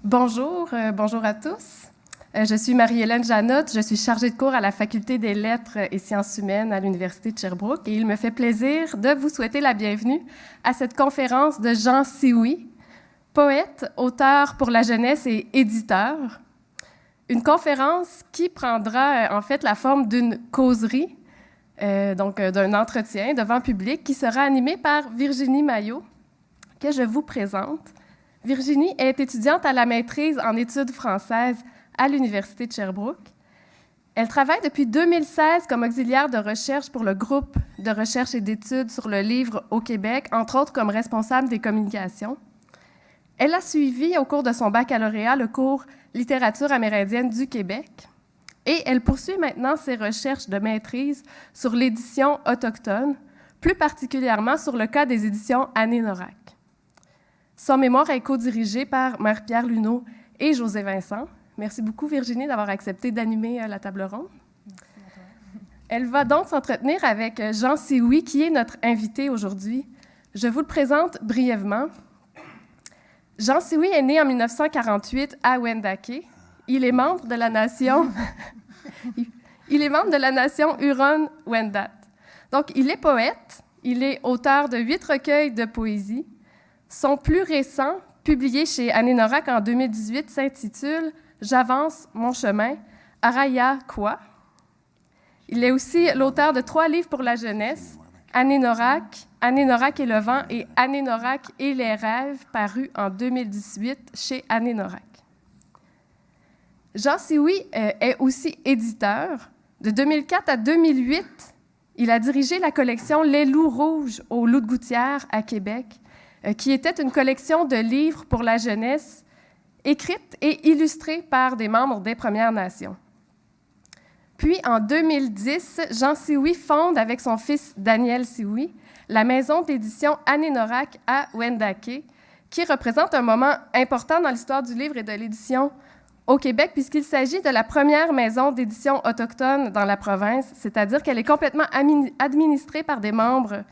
Bonjour, bonjour à tous. Je suis Marie-Hélène Janotte, je suis chargée de cours à la Faculté des Lettres et Sciences humaines à l'Université de Sherbrooke et il me fait plaisir de vous souhaiter la bienvenue à cette conférence de Jean Sioui, poète, auteur pour la jeunesse et éditeur. Une conférence qui prendra en fait la forme d'une causerie, donc d'un entretien devant public qui sera animé par Virginie Maillot, que je vous présente. Virginie est étudiante à la maîtrise en études françaises à l'Université de Sherbrooke. Elle travaille depuis 2016 comme auxiliaire de recherche pour le groupe de recherche et d'études sur le livre au Québec, entre autres comme responsable des communications. Elle a suivi au cours de son baccalauréat le cours Littérature amérindienne du Québec et elle poursuit maintenant ses recherches de maîtrise sur l'édition autochtone, plus particulièrement sur le cas des éditions Anénorak. Son mémoire est co-dirigé par Marie-Pierre Luneau et José Vincent. Merci beaucoup, Virginie, d'avoir accepté d'animer la table ronde. Elle va donc s'entretenir avec Jean Sioui, qui est notre invité aujourd'hui. Je vous le présente brièvement. Jean Sioui est né en 1948 à Wendake. Il est membre de la nation Huron-Wendat. Donc, il est poète. Il est auteur de 8 recueils de poésie. Son plus récent, publié chez Anénorak en 2018, s'intitule « J'avance mon chemin, Araya Kwa ». Il est aussi l'auteur de 3 livres pour la jeunesse, Anénorak, Anénorak et le vent et Anénorak et les rêves, parus en 2018 chez Anénorak. Jean Sioui est aussi éditeur. De 2004 à 2008, il a dirigé la collection Les Loups rouges au Loup-de-Gouttière à Québec, qui était une collection de livres pour la jeunesse, écrite et illustrée par des membres des Premières Nations. Puis, en 2010, Jean Sioui fonde avec son fils Daniel Sioui la maison d'édition Anénorak à Wendake, qui représente un moment important dans l'histoire du livre et de l'édition au Québec, puisqu'il s'agit de la première maison d'édition autochtone dans la province, c'est-à-dire qu'elle est complètement administrée par des membres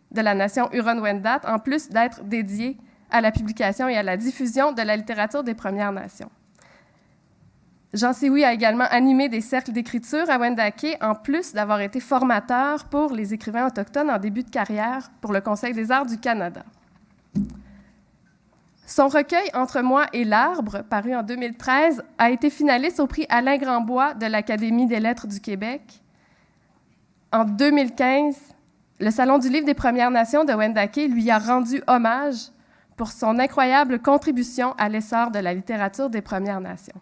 de la nation Huron-Wendat, en plus d'être dédiée à la publication et à la diffusion de la littérature des Premières Nations. Jean Sioui a également animé des cercles d'écriture à Wendake, en plus d'avoir été formateur pour les écrivains autochtones en début de carrière pour le Conseil des arts du Canada. Son recueil « Entre moi et l'arbre », paru en 2013, a été finaliste au prix Alain Grandbois de l'Académie des lettres du Québec. En 2015, le Salon du livre des Premières Nations de Wendake lui a rendu hommage pour son incroyable contribution à l'essor de la littérature des Premières Nations.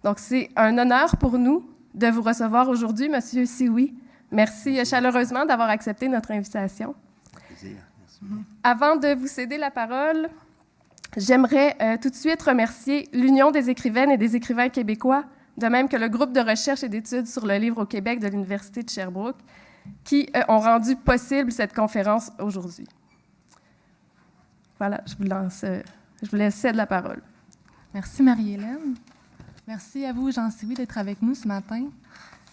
Donc, c'est un honneur pour nous de vous recevoir aujourd'hui, Monsieur Sioui. Merci chaleureusement d'avoir accepté notre invitation. Plaisir. Merci. Avant de vous céder la parole, j'aimerais tout de suite remercier l'Union des écrivaines et des écrivains québécois, de même que le groupe de recherche et d'études sur le livre au Québec de l'Université de Sherbrooke, qui ont rendu possible cette conférence aujourd'hui. Voilà, je vous laisse céder la parole. Merci Marie-Hélène. Merci à vous, Jean Sioui, d'être avec nous ce matin.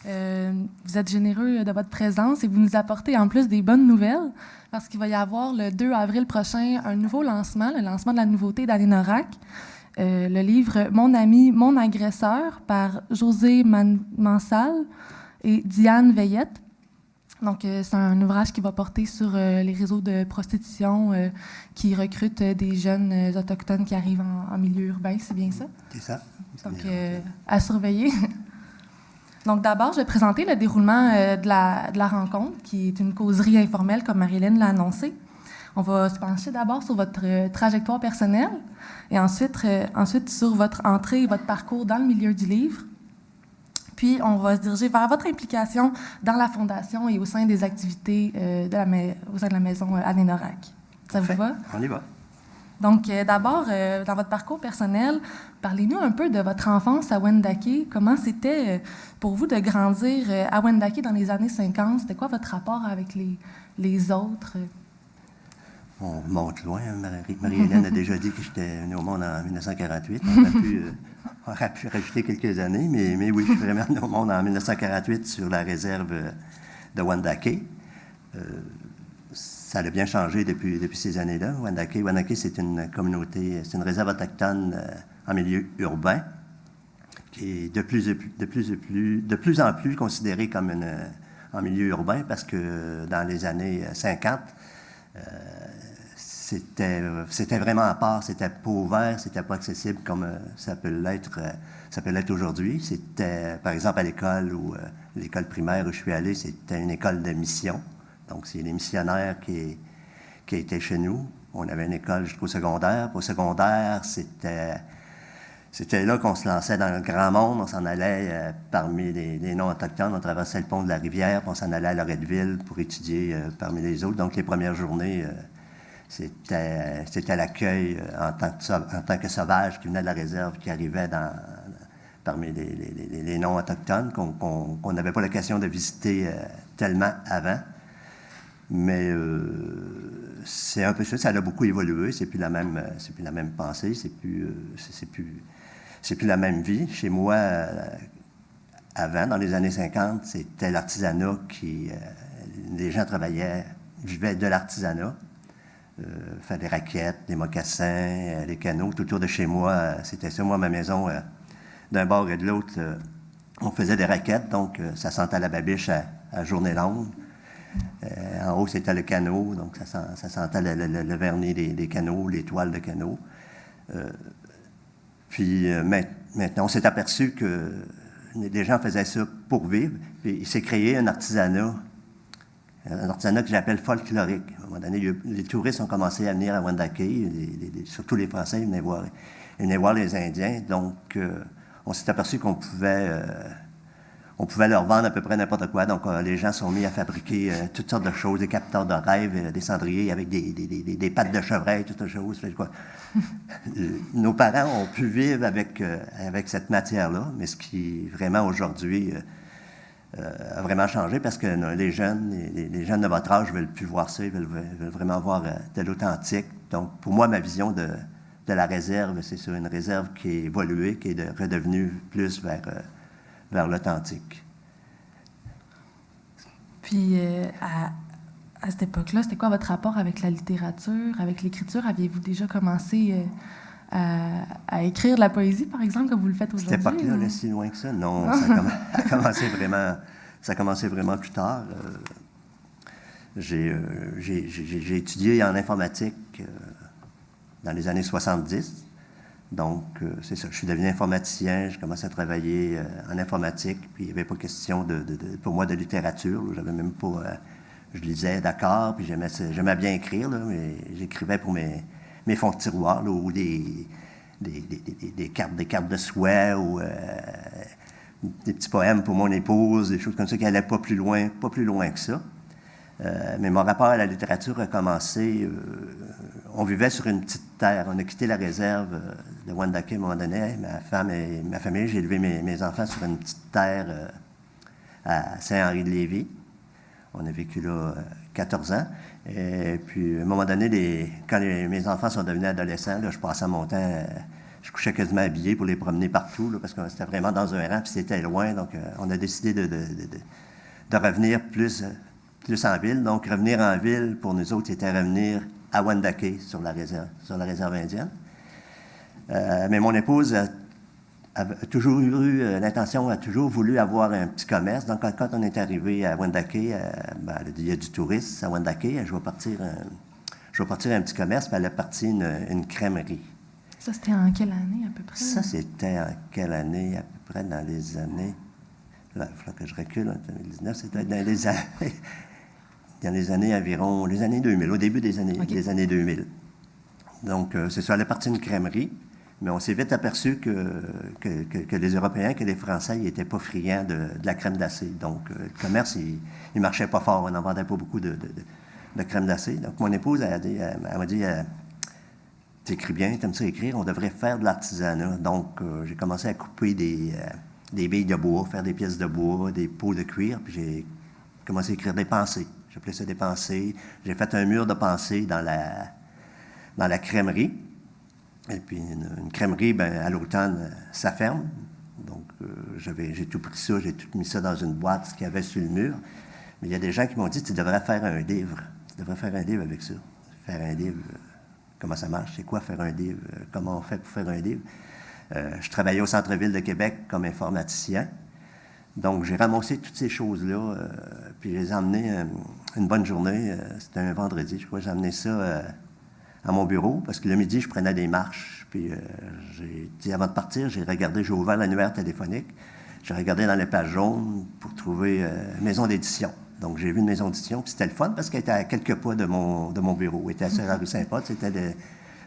Vous êtes généreux de votre présence et vous nous apportez en plus des bonnes nouvelles parce qu'il va y avoir le 2 avril prochain un nouveau lancement, le lancement de la nouveauté d'Anénorak, le livre « Mon ami, mon agresseur » par José Mansal et Diane Veillette. Donc, c'est un ouvrage qui va porter sur les réseaux de prostitution qui recrutent des jeunes autochtones qui arrivent en milieu urbain, c'est bien ça? C'est ça. Donc, à surveiller. Donc, d'abord, je vais présenter le déroulement de la rencontre, qui est une causerie informelle, comme Marie-Hélène l'a annoncé. On va se pencher d'abord sur votre trajectoire personnelle et ensuite sur votre entrée et votre parcours dans le milieu du livre. Puis, on va se diriger vers votre implication dans la Fondation et au sein des activités au sein de la maison Anénorak. Ça vous va? On y va. Donc, d'abord, dans votre parcours personnel, parlez-nous un peu de votre enfance à Wendake. Comment c'était pour vous de grandir à Wendake dans les années 50? C'était quoi votre rapport avec les autres? On monte loin. Marie-Hélène a déjà dit que j'étais venu au monde en 1948. On aurait pu rajouter quelques années, mais oui, je suis vraiment venu au monde en 1948 sur la réserve de Wendake. Ça a bien changé depuis ces années-là. Wendake, c'est une communauté, c'est une réserve autochtone en milieu urbain, qui est de plus en plus considéré comme en milieu urbain parce que dans les années 50, c'était vraiment à part, c'était pas ouvert, c'était pas accessible comme ça peut l'être aujourd'hui. C'était, par exemple, à l'école ou l'école primaire où je suis allé, c'était une école de mission. Donc, c'est les missionnaires qui étaient chez nous. On avait une école jusqu'au secondaire. Au secondaire, c'était là qu'on se lançait dans le grand monde. On s'en allait parmi les non-autochtones. On traversait le pont de la rivière, puis on s'en allait à Loretteville pour étudier parmi les autres. Donc, les premières journées, c'était l'accueil en tant que sauvage qui venait de la réserve, qui arrivait parmi les non-autochtones, qu'on n'avait pas l'occasion de visiter tellement avant. Mais c'est un peu ça, ça a beaucoup évolué, c'est plus la même pensée, c'est plus la même vie. Chez moi, avant, dans les années 50, c'était l'artisanat les gens vivaient de l'artisanat. Faire des raquettes, des mocassins, les canaux, tout autour de chez moi, c'était ça. Moi, ma maison, d'un bord et de l'autre, on faisait des raquettes, donc ça sentait la babiche à journée longue. En haut, c'était le canot, donc ça sentait le vernis des canots, les toiles de canot. Puis maintenant, on s'est aperçu que les gens faisaient ça pour vivre, puis il s'est créé un artisanat que j'appelle folklorique. À un moment donné, les touristes ont commencé à venir à Wendake, surtout les Français, ils venaient voir les Indiens. Donc, on s'est aperçu qu'on pouvait leur vendre à peu près n'importe quoi. Donc, les gens sont mis à fabriquer toutes sortes de choses, des capteurs de rêve, des cendriers avec des pattes de chevreuil, toutes sortes de choses. Nos parents ont pu vivre avec cette matière-là, mais ce qui, vraiment, aujourd'hui, a vraiment changé parce que les jeunes de votre âge ne veulent plus voir ça, ils veulent vraiment voir de l'authentique. Donc, pour moi, ma vision de la réserve, c'est sur une réserve qui est évoluée, qui est redevenue plus vers l'authentique. Puis, à cette époque-là, c'était quoi votre rapport avec la littérature, avec l'écriture? Aviez-vous déjà commencé à écrire de la poésie, par exemple, comme vous le faites aujourd'hui? Cette époque-là, là, si loin que ça? Non, ça a commencé vraiment plus tard. J'ai étudié en informatique dans les années 70. Donc, c'est ça. Je suis devenu informaticien. J'ai commencé à travailler en informatique. Puis, il n'y avait pas question pour moi de littérature. J'avais même pas... je lisais, d'accord, puis j'aimais bien écrire, là, mais j'écrivais pour mes fonds de tiroir, là, ou des cartes de souhait, ou des petits poèmes pour mon épouse, des choses comme ça qui n'allaient pas plus loin que ça. Mais mon rapport à la littérature a commencé... on vivait sur une petite terre. On a quitté la réserve de Wendake à un moment donné. Ma femme et ma famille, j'ai élevé mes enfants sur une petite terre à Saint-Henri-de-Lévis. On a vécu là 14 ans. Et puis, à un moment donné, quand mes enfants sont devenus adolescents, là, je passais mon temps... je couchais quasiment habillé pour les promener partout, là, parce que c'était vraiment dans un rang, puis c'était loin. Donc, on a décidé de revenir plus en ville. Donc, revenir en ville, pour nous autres, c'était revenir à Wendake, sur la réserve indienne. Mais mon épouse a toujours eu l'intention, a toujours voulu avoir un petit commerce. Donc, quand on est arrivé à Wendake, elle a dit, il y a du tourisme à Wendake, je vais partir un petit commerce, puis elle a parti une crèmerie. Ça, c'était en quelle année, à peu près? Ça, c'était en quelle année? À peu près dans les années... Là, il faut que je recule, en 2019, c'était dans les années environ... Les années 2000, au début des années 2000. Donc, c'est ça, elle est partie une crèmerie, mais on s'est vite aperçu que les Européens, que les Français, ils n'étaient pas friands de la crème d'acier. Donc, le commerce, il ne marchait pas fort, on n'en vendait pas beaucoup de crème d'acier. Donc, mon épouse, elle m'a dit... Tu écris bien, tu aimes ça écrire, on devrait faire de l'artisanat. Donc, j'ai commencé à couper des billes de bois, faire des pièces de bois, des pots de cuir, puis j'ai commencé à écrire des pensées. J'appelais ça des pensées. J'ai fait un mur de pensées dans la crèmerie. Et puis, une crèmerie, à l'automne, ça ferme. Donc, j'ai tout pris ça, j'ai tout mis ça dans une boîte, ce qu'il y avait sur le mur. Mais il y a des gens qui m'ont dit, tu devrais faire un livre. Tu devrais faire un livre avec ça. Faire un livre... Comment ça marche? C'est quoi faire un livre? Comment on fait pour faire un livre? Je travaillais au centre-ville de Québec comme informaticien. Donc, j'ai ramassé toutes ces choses-là, puis je les ai emmenées une bonne journée. C'était un vendredi, je crois. J'ai amené ça à mon bureau, parce que le midi, je prenais des marches. Puis, j'ai dit, avant de partir, j'ai ouvert l'annuaire téléphonique. J'ai regardé dans les pages jaunes pour trouver maison d'édition. Donc, j'ai vu une maison d'édition, puis c'était le fun parce qu'elle était à quelques pas de mon bureau. Elle était à la rue Saint-Paul, c'était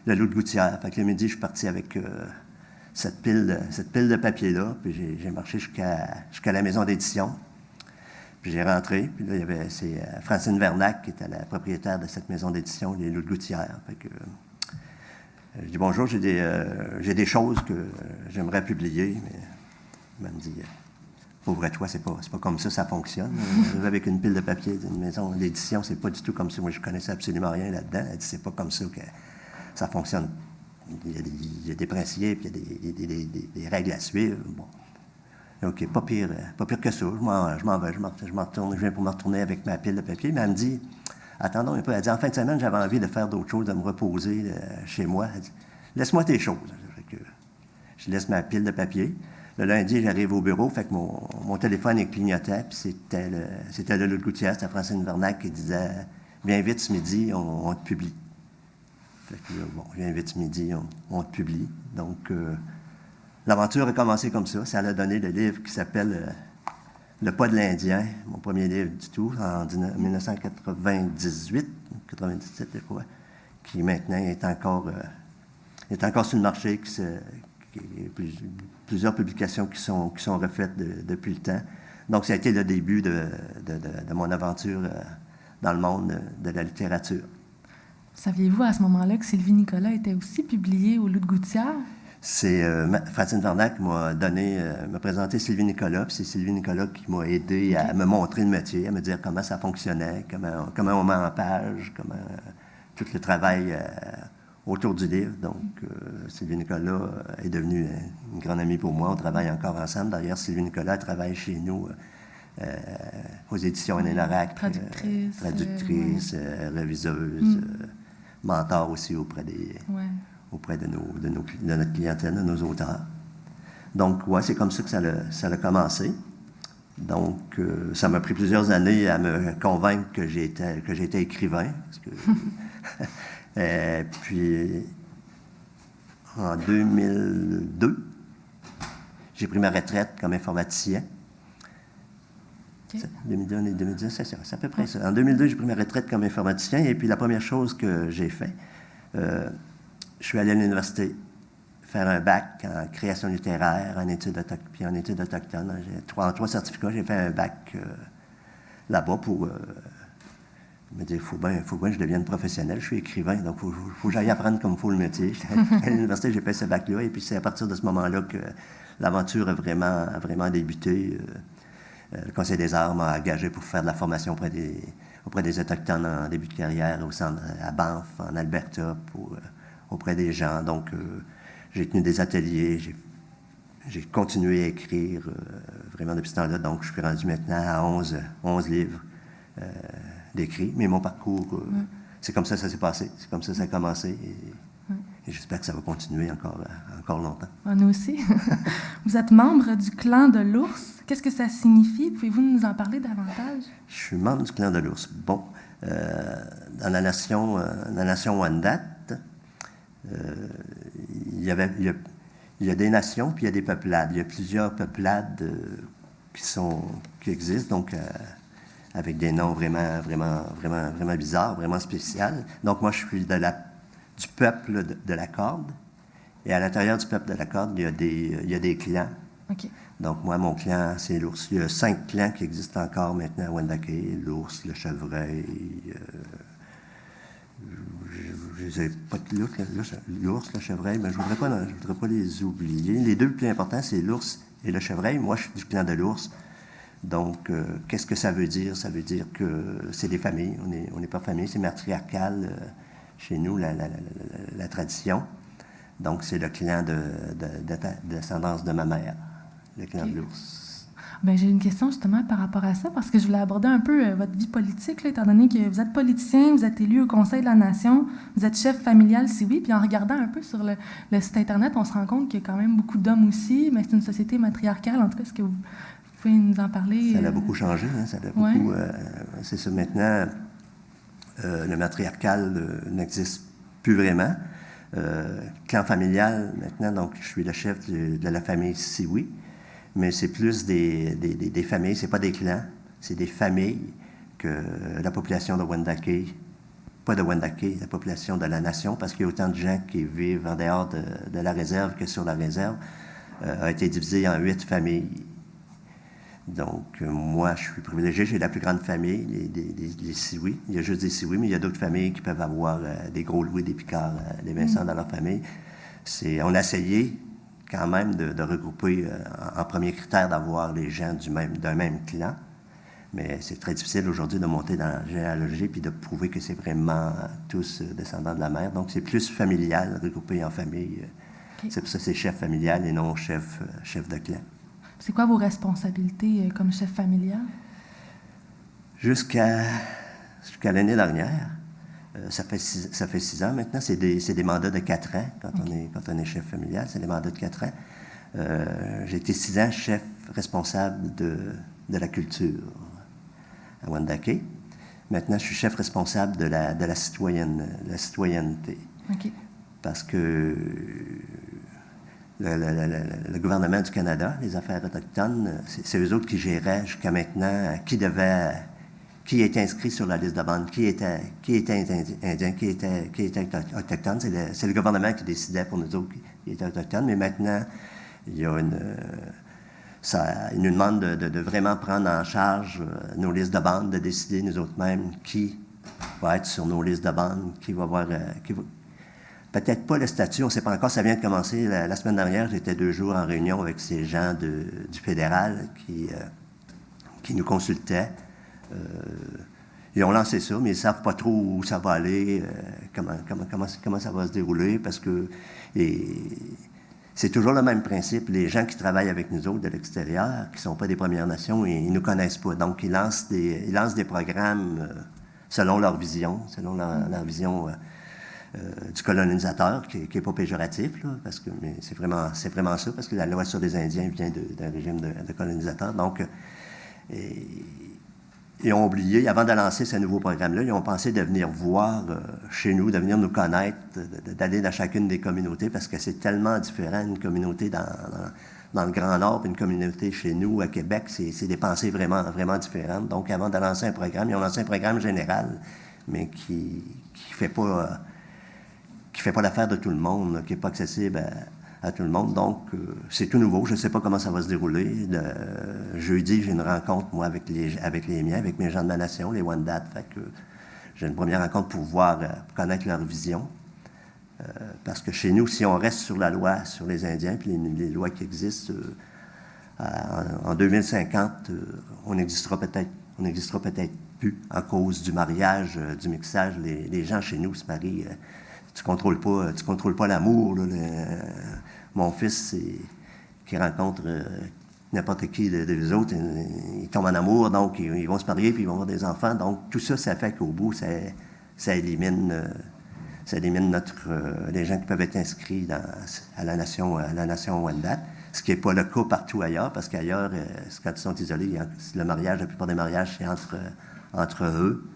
le Loup de Gouttière. Fait que le midi, je suis parti avec cette pile de papier-là, puis j'ai marché jusqu'à la maison d'édition. Puis j'ai rentré, puis là, c'est Francine Vernac qui était la propriétaire de cette maison d'édition, les Loups de Gouttière. Fait que je dis bonjour, j'ai des choses que j'aimerais publier, mais elle me dit pauvre toi, c'est pas comme ça fonctionne. Avec une pile de papier d'une maison d'édition, c'est pas du tout comme ça. Moi, je connaissais absolument rien là-dedans. Elle dit c'est pas comme ça que ça fonctionne. Il y a des principes, il y a des règles à suivre. Bon. OK, pas pire que ça. Je m'en vais, je viens pour me retourner avec ma pile de papier. Mais elle me dit, attendons un peu. Elle dit, en fin de semaine, j'avais envie de faire d'autres choses, de me reposer chez moi. Elle dit, laisse-moi tes choses. Je laisse ma pile de papier. Le lundi, j'arrive au bureau, fait que mon téléphone est clignotait, puis c'était le Loup de Gouttière, c'était Francine Vernac qui disait « Viens vite ce midi, on te publie. » Fait que là, bon, viens vite ce midi, on te publie. Donc, l'aventure a commencé comme ça. Ça a donné le livre qui s'appelle Le pas de l'Indien, mon premier livre du tout, en 1998, 97, je crois, qui maintenant est encore sur le marché, plusieurs publications qui sont refaites depuis le temps. Donc, ça a été le début de mon aventure dans le monde de la littérature. Saviez-vous à ce moment-là que Sylvie Nicolas était aussi publiée au Loup de Gouttière? C'est Francine Vernac qui m'a présenté Sylvie Nicolas, puis c'est Sylvie Nicolas qui m'a aidé à me montrer le métier, à me dire comment ça fonctionnait, comment on met en page, comment tout le travail autour du livre. Donc, Sylvie Nicolas est devenue une grande amie pour moi. On travaille encore ensemble. D'ailleurs, Sylvie Nicolas travaille chez nous aux éditions René Larac. Traductrice, réviseuse, mentor aussi auprès de notre clientèle, de nos auteurs. Donc, c'est comme ça que ça a commencé. Donc, ça m'a pris plusieurs années à me convaincre que j'étais écrivain. Parce que puis, en 2002, j'ai pris ma retraite comme informaticien. Okay. 2002 et 2010, c'est à peu près ça. En 2002, j'ai pris ma retraite comme informaticien. Et puis, la première chose que j'ai fait, je suis allé à l'université faire un bac en création littéraire, en études autochtones. En 3 certificats, j'ai fait un bac là-bas pour me dire, il faut bien que je devienne professionnel. Je suis écrivain, donc il faut que j'aille apprendre comme il faut le métier. À l'université, j'ai fait ce bac-là, et puis c'est à partir de ce moment-là que l'aventure a vraiment débuté. Le Conseil des arts m'a engagé pour faire de la formation auprès des Autochtones en début de carrière, à Banff, en Alberta, auprès des gens. Donc, j'ai tenu des ateliers, j'ai continué à écrire vraiment depuis ce temps-là. Donc, je suis rendu maintenant à 11 livres d'écrits. Mais mon parcours, c'est comme ça que ça s'est passé. C'est comme ça que ça a commencé. Et j'espère que ça va continuer encore longtemps. Nous aussi. Vous êtes membre du clan de l'ours. Qu'est-ce que ça signifie? Pouvez-vous nous en parler davantage? Je suis membre du clan de l'ours. Bon, dans la nation Wendat, il y a des nations, puis il y a des peuplades. Il y a plusieurs peuplades qui existent, donc avec des noms vraiment bizarres, vraiment spéciaux. Donc moi, je suis du peuple de la Corde. Et à l'intérieur du peuple de la Corde, il y a des clans. Okay. Donc moi, mon clan, c'est l'ours. Il y a 5 clans qui existent encore maintenant à Wendake. L'ours, le chevreuil, l'ours, le chevreuil, mais je ne voudrais pas les oublier. Les 2 plus importants, c'est l'ours et le chevreuil. Moi, je suis du clan de l'ours. Donc, qu'est-ce que ça veut dire? Ça veut dire que c'est des familles. On n'est pas famille, c'est matriarcal chez nous, la tradition. Donc, c'est le clan de descendance de ma mère, le clan de l'ours. Bien, j'ai une question justement par rapport à ça, parce que je voulais aborder un peu votre vie politique, là, étant donné que vous êtes politicien, vous êtes élu au Conseil de la Nation, vous êtes chef familial, si oui, puis en regardant un peu sur le site Internet, on se rend compte qu'il y a quand même beaucoup d'hommes aussi, mais c'est une société matriarcale. En tout cas, est-ce que vous pouvez nous en parler? Ça a beaucoup changé, hein, ça a beaucoup... c'est ça, maintenant, le matriarcal n'existe plus vraiment. Clan familial, maintenant, donc je suis le chef de la famille Sioui. Mais c'est plus des familles, c'est pas des clans, c'est des familles que la population de Wendake, pas de Wendake, la population de la nation, parce qu'il y a autant de gens qui vivent en dehors de la réserve que sur la réserve, a été divisée en 8 familles. Donc, moi, je suis privilégié, j'ai la plus grande famille, les Sioui. Il y a juste des Sioui, mais il y a d'autres familles qui peuvent avoir des Gros Louis, des Picards, des Vincent dans leur famille. On a essayé quand même de regrouper en premier critère d'avoir les gens d'un même clan. Mais c'est très difficile aujourd'hui de monter dans la généalogie puis de prouver que c'est vraiment tous descendants de la mère. Donc, c'est plus familial, regroupé en famille. Okay. C'est pour ça que c'est chef familial et non chef de clan. C'est quoi vos responsabilités comme chef familial? Jusqu'à l'année dernière. Ça fait 6 ans maintenant. C'est des mandats de 4 ans quand on est chef familial. C'est des mandats de 4 ans. J'ai été 6 ans chef responsable de la culture à Wendake. Maintenant, je suis chef responsable de la citoyenneté. Okay. Parce que le gouvernement du Canada, les affaires autochtones, c'est eux autres qui géraient jusqu'à maintenant qui était inscrit sur la liste de bande, qui était indien, qui était autochtone. C'est le gouvernement qui décidait pour nous autres qui était autochtone. Mais maintenant, il y a une demande de vraiment prendre en charge nos listes de bande, de décider nous autres mêmes qui va être sur nos listes de bande, qui va avoir... peut-être pas le statut, on ne sait pas encore, ça vient de commencer. La semaine dernière, j'étais 2 jours en réunion avec ces gens du fédéral qui nous consultaient. Ils ont lancé ça, mais ils ne savent pas trop où ça va aller, comment ça va se dérouler, parce que c'est toujours le même principe. Les gens qui travaillent avec nous autres de l'extérieur, qui ne sont pas des Premières Nations, ils ne nous connaissent pas. Donc, ils lancent des programmes selon leur vision, leur vision du colonisateur, qui n'est pas péjoratif, là, mais c'est vraiment ça, parce que la loi sur les Indiens vient d'un régime de colonisateur. Donc, ils ont oublié, avant de lancer ce nouveau programme-là, ils ont pensé de venir voir chez nous, de venir nous connaître, d'aller dans chacune des communautés, parce que c'est tellement différent, une communauté dans le Grand Nord, puis une communauté chez nous, à Québec, c'est des pensées vraiment, vraiment différentes. Donc, avant de lancer un programme, ils ont lancé un programme général, mais qui fait pas l'affaire de tout le monde, qui n'est pas accessible à tout le monde. Donc, c'est tout nouveau. Je ne sais pas comment ça va se dérouler. Jeudi, j'ai une rencontre, moi, avec les miens, avec mes gens de ma nation, les Wendat. Fait que j'ai une première rencontre pour connaître leur vision. Parce que chez nous, si on reste sur la loi sur les Indiens, puis les lois qui existent, en 2050, on n'existera peut-être plus à cause du mariage, du mixage. Les gens chez nous se marient. Tu contrôles pas l'amour. Mon fils, qui rencontre n'importe qui de autres, ils tombent en amour, donc ils vont se marier puis ils vont avoir des enfants. Donc tout ça, ça fait qu'au bout, ça élimine les gens qui peuvent être inscrits à la nation Wendat. Ce qui n'est pas le cas partout ailleurs, parce qu'ailleurs, quand ils sont isolés, le mariage, la plupart des mariages, c'est entre eux.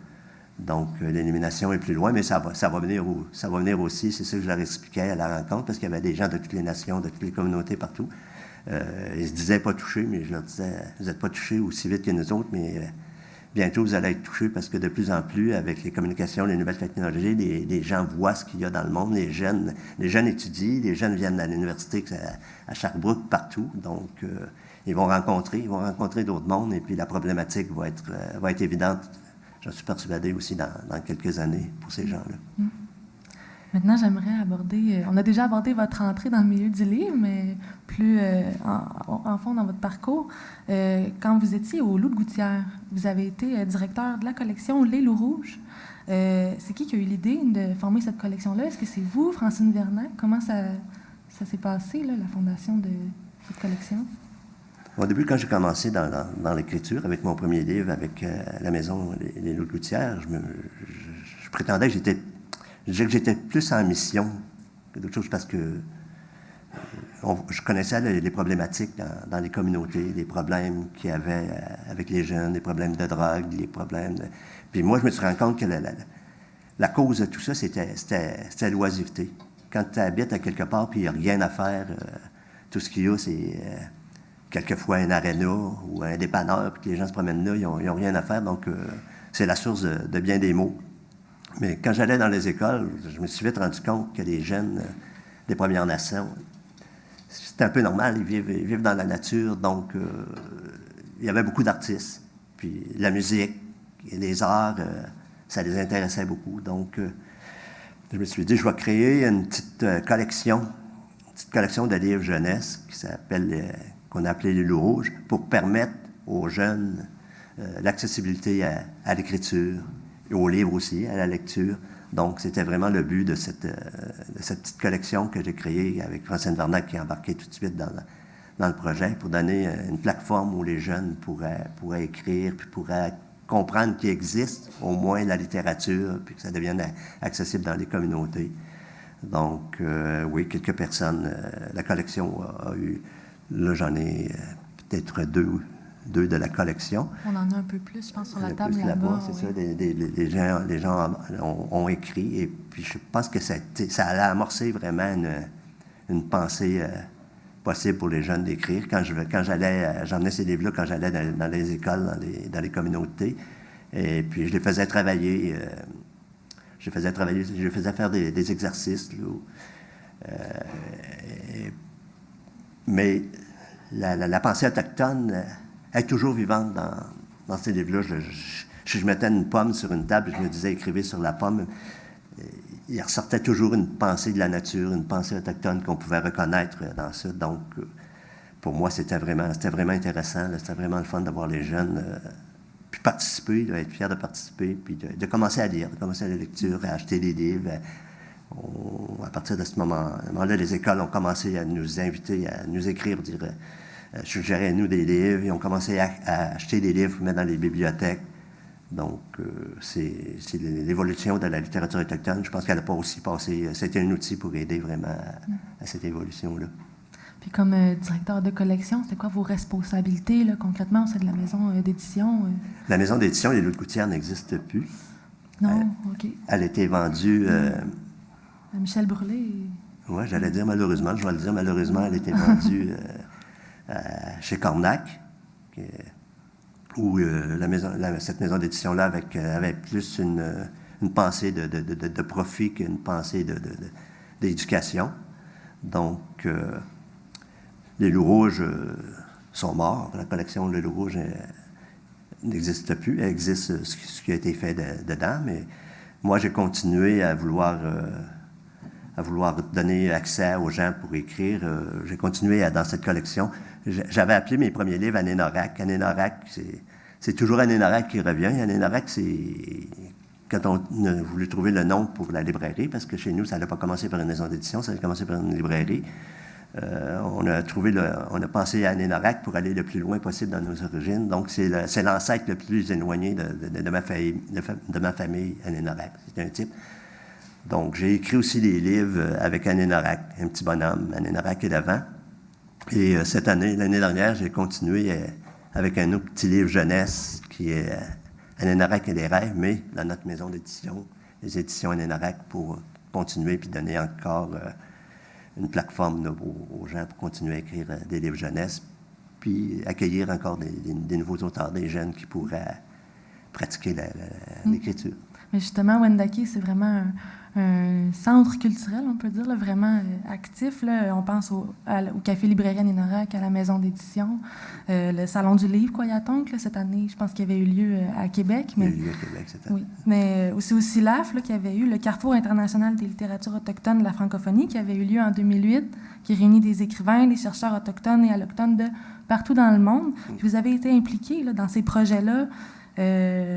Donc, l'élimination est plus loin, mais ça va venir aussi. C'est ça que je leur expliquais à la rencontre, parce qu'il y avait des gens de toutes les nations, de toutes les communautés partout. Ils se disaient pas touchés, mais je leur disais, vous n'êtes pas touchés aussi vite que nous autres, mais bientôt vous allez être touchés, parce que de plus en plus, avec les communications, les nouvelles technologies, les gens voient ce qu'il y a dans le monde. Les jeunes étudient, les jeunes viennent à l'université à Sherbrooke, partout. Donc, ils vont rencontrer d'autres mondes, et puis la problématique va être évidente. Je suis persuadé aussi dans quelques années pour ces gens-là. Maintenant, j'aimerais aborder... on a déjà abordé votre entrée dans le milieu du livre, mais plus en fond dans votre parcours. Quand vous étiez au Loup de Gouttière, vous avez été directeur de la collection Les Loups Rouges. C'est qui a eu l'idée de former cette collection-là? Est-ce que c'est vous, Francine Vernac? Comment ça s'est passé, là, la fondation de cette collection? Au début, quand j'ai commencé dans l'écriture, avec mon premier livre, avec La Maison, les Loups de Gouttière, je prétendais que j'étais plus en mission que d'autres choses parce que je connaissais les problématiques dans les communautés, les problèmes qu'il y avait avec les jeunes, les problèmes de drogue, les problèmes de... Puis moi, je me suis rendu compte que la cause de tout ça, c'était l'oisiveté. Quand tu habites à quelque part puis il n'y a rien à faire, tout ce qu'il y a, c'est quelquefois un aréna ou un dépanneur, puis que les gens se promènent là, ils n'ont rien à faire. Donc, c'est la source de bien des maux. Mais quand j'allais dans les écoles, je me suis vite rendu compte que les jeunes des Premières Nations, c'est un peu normal, ils vivent dans la nature, donc il y avait beaucoup d'artistes. Puis la musique et les arts, ça les intéressait beaucoup. Donc, je me suis dit, je vais créer une petite collection de livres jeunesse qu'on a appelé les Loups Rouges, pour permettre aux jeunes l'accessibilité à l'écriture et aux livres aussi, à la lecture. Donc, c'était vraiment le but de cette petite collection que j'ai créée avec Francine Vernac qui est embarquée tout de suite dans le projet pour donner une plateforme où les jeunes pourraient écrire puis pourraient comprendre qu'il existe au moins la littérature puis que ça devienne accessible dans les communautés. Donc, oui, quelques personnes. La collection a eu... Là, j'en ai peut-être deux de la collection. On en a un peu plus, je pense, sur la table là-bas. C'est oui. Ça, les gens ont écrit, et puis je pense que ça allait amorcer vraiment une pensée possible pour les jeunes d'écrire. J'emmenais ces livres-là quand j'allais dans les écoles, dans les communautés, et puis je les faisais travailler. Je les faisais faire des exercices. Mais la pensée autochtone est toujours vivante dans ces livres-là. Je mettais une pomme sur une table, je me disais, écrivez sur la pomme. Il ressortait toujours une pensée de la nature, une pensée autochtone qu'on pouvait reconnaître dans ça. Donc, pour moi, c'était vraiment intéressant. C'était vraiment le fun de voir les jeunes puis participer, être fiers de participer, puis de commencer à lire, de commencer à la lecture, à acheter des livres. À partir de ce moment-là, les écoles ont commencé à nous inviter, à nous écrire, suggérer à nous des livres. Ils ont commencé à acheter des livres, mettre dans les bibliothèques. Donc, c'est l'évolution de la littérature autochtone. Je pense qu'elle n'a pas aussi passé... C'était un outil pour aider vraiment à cette évolution-là. Puis comme directeur de collection, c'était quoi vos responsabilités, là, concrètement, au sein de la maison d'édition? La maison d'édition, les Loups de Gouttière, n'existe plus. Non, OK. Elle a été vendue... à Michel Brûlé. Oui, j'allais dire malheureusement. Je vais le dire malheureusement, elle a été vendue chez Cornac, où cette maison d'édition-là avait plus une pensée de profit qu'une pensée d'éducation. Donc, les Loups Rouges sont morts. La collection Les Loups Rouges n'existe plus. Elle existe ce qui a été fait dedans, mais moi, j'ai continué à vouloir donner accès aux gens pour écrire. J'ai continué dans cette collection. J'avais appelé mes premiers livres Anénorak. Anénorak, c'est toujours Anénorak qui revient. Anénorak, c'est quand on a voulu trouver le nom pour la librairie, parce que chez nous, ça n'a pas commencé par une maison d'édition, ça a commencé par une librairie. On a pensé à Anénorak pour aller le plus loin possible dans nos origines. Donc, c'est l'ancêtre le plus éloigné de ma famille, Anénorak. C'est un type. Donc, j'ai écrit aussi des livres avec Anénorak, un petit bonhomme, Anénorak et l'avant. Et l'année dernière, j'ai continué avec un autre petit livre jeunesse qui est Anénorak et les rêves, mais dans notre maison d'édition, les éditions Anénorak, pour continuer puis donner encore une plateforme aux gens pour continuer à écrire des livres jeunesse, puis accueillir encore des nouveaux auteurs, des jeunes qui pourraient pratiquer l'écriture. Mais justement, Wendake, c'est vraiment un centre culturel, on peut dire, là, vraiment actif. Là. On pense au Café Librairie Anénorak, à la maison d'édition, le Salon du livre Koyatonk, là, cette année, je pense qu'il y avait eu lieu à Québec. Il y a eu lieu à Québec cette année. Oui, mais aussi au CILAF, là, qui avait eu le Carrefour international des littératures autochtones de la francophonie, qui avait eu lieu en 2008, qui réunit des écrivains, des chercheurs autochtones et allochtones de partout dans le monde. Puis vous avez été impliqués là, dans ces projets-là,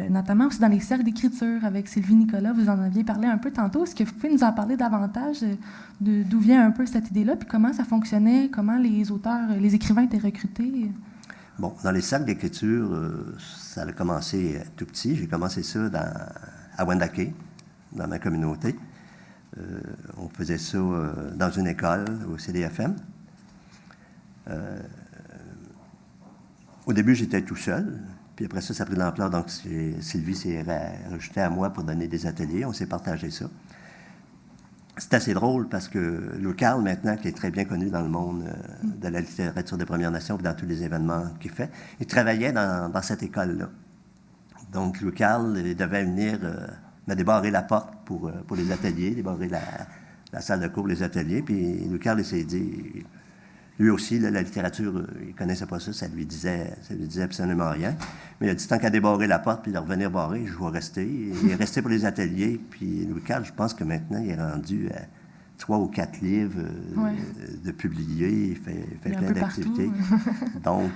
notamment aussi dans les cercles d'écriture avec Sylvie Nicolas, vous en aviez parlé un peu tantôt. Est-ce que vous pouvez nous en parler davantage d'où vient un peu cette idée-là, puis comment ça fonctionnait, comment les auteurs, les écrivains étaient recrutés? Bon, dans les cercles d'écriture, ça a commencé tout petit. J'ai commencé ça à Wendake, dans ma communauté. On faisait ça dans une école, au CDFM. Au début, j'étais tout seul. Puis après ça a pris de l'ampleur. Donc, Sylvie s'est rajoutée à moi pour donner des ateliers. On s'est partagé ça. C'est assez drôle parce que Lou Carl, maintenant, qui est très bien connu dans le monde de la littérature des Premières Nations et dans tous les événements qu'il fait, il travaillait dans cette école-là. Donc, Lou Carl, il devait venir me débarrer la porte pour les ateliers, débarrer la salle de cours, les ateliers. Puis Lou Carl, il s'est dit, lui aussi, la littérature, il ne connaissait pas ça, ça lui disait absolument rien. Mais il a dit, tant qu'à débarrer la porte puis de revenir barrer, je vais rester. Il est resté pour les ateliers. Puis Louis Carl, je pense que maintenant, il est rendu à 3 ou 4 livres de publiés. Il fait plein d'activités. Donc,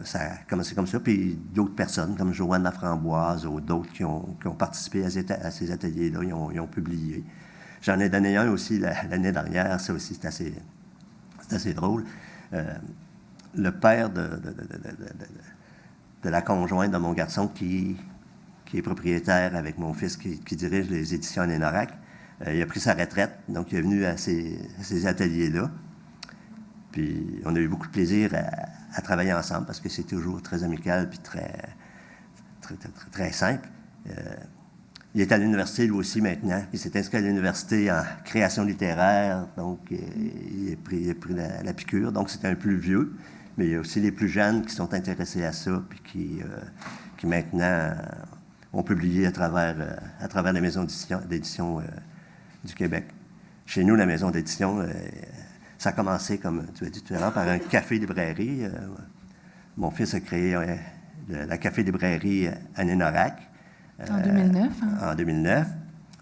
ça a commencé comme ça. Puis d'autres personnes, comme Joanne Laframboise ou d'autres qui ont participé à ces ateliers-là, ils ont publié. J'en ai donné un aussi l'année dernière. Ça aussi, c'est assez drôle. Le père de la conjointe de mon garçon qui est propriétaire avec mon fils qui dirige les éditions Anénorac, il a pris sa retraite, donc il est venu à ces ateliers-là. Puis on a eu beaucoup de plaisir à travailler ensemble parce que c'est toujours très amical puis très simple. Il est à l'université, lui aussi, maintenant. Il s'est inscrit à l'université en création littéraire, donc il a pris la piqûre. Donc, c'est un plus vieux, mais il y a aussi les plus jeunes qui sont intéressés à ça, puis qui maintenant ont publié à travers les maisons d'édition du Québec. Chez nous, la maison d'édition, ça a commencé, comme tu as dit tout à l'heure, par un café-librairie. Mon fils a créé la café-librairie Anénorac. En 2009. En 2009.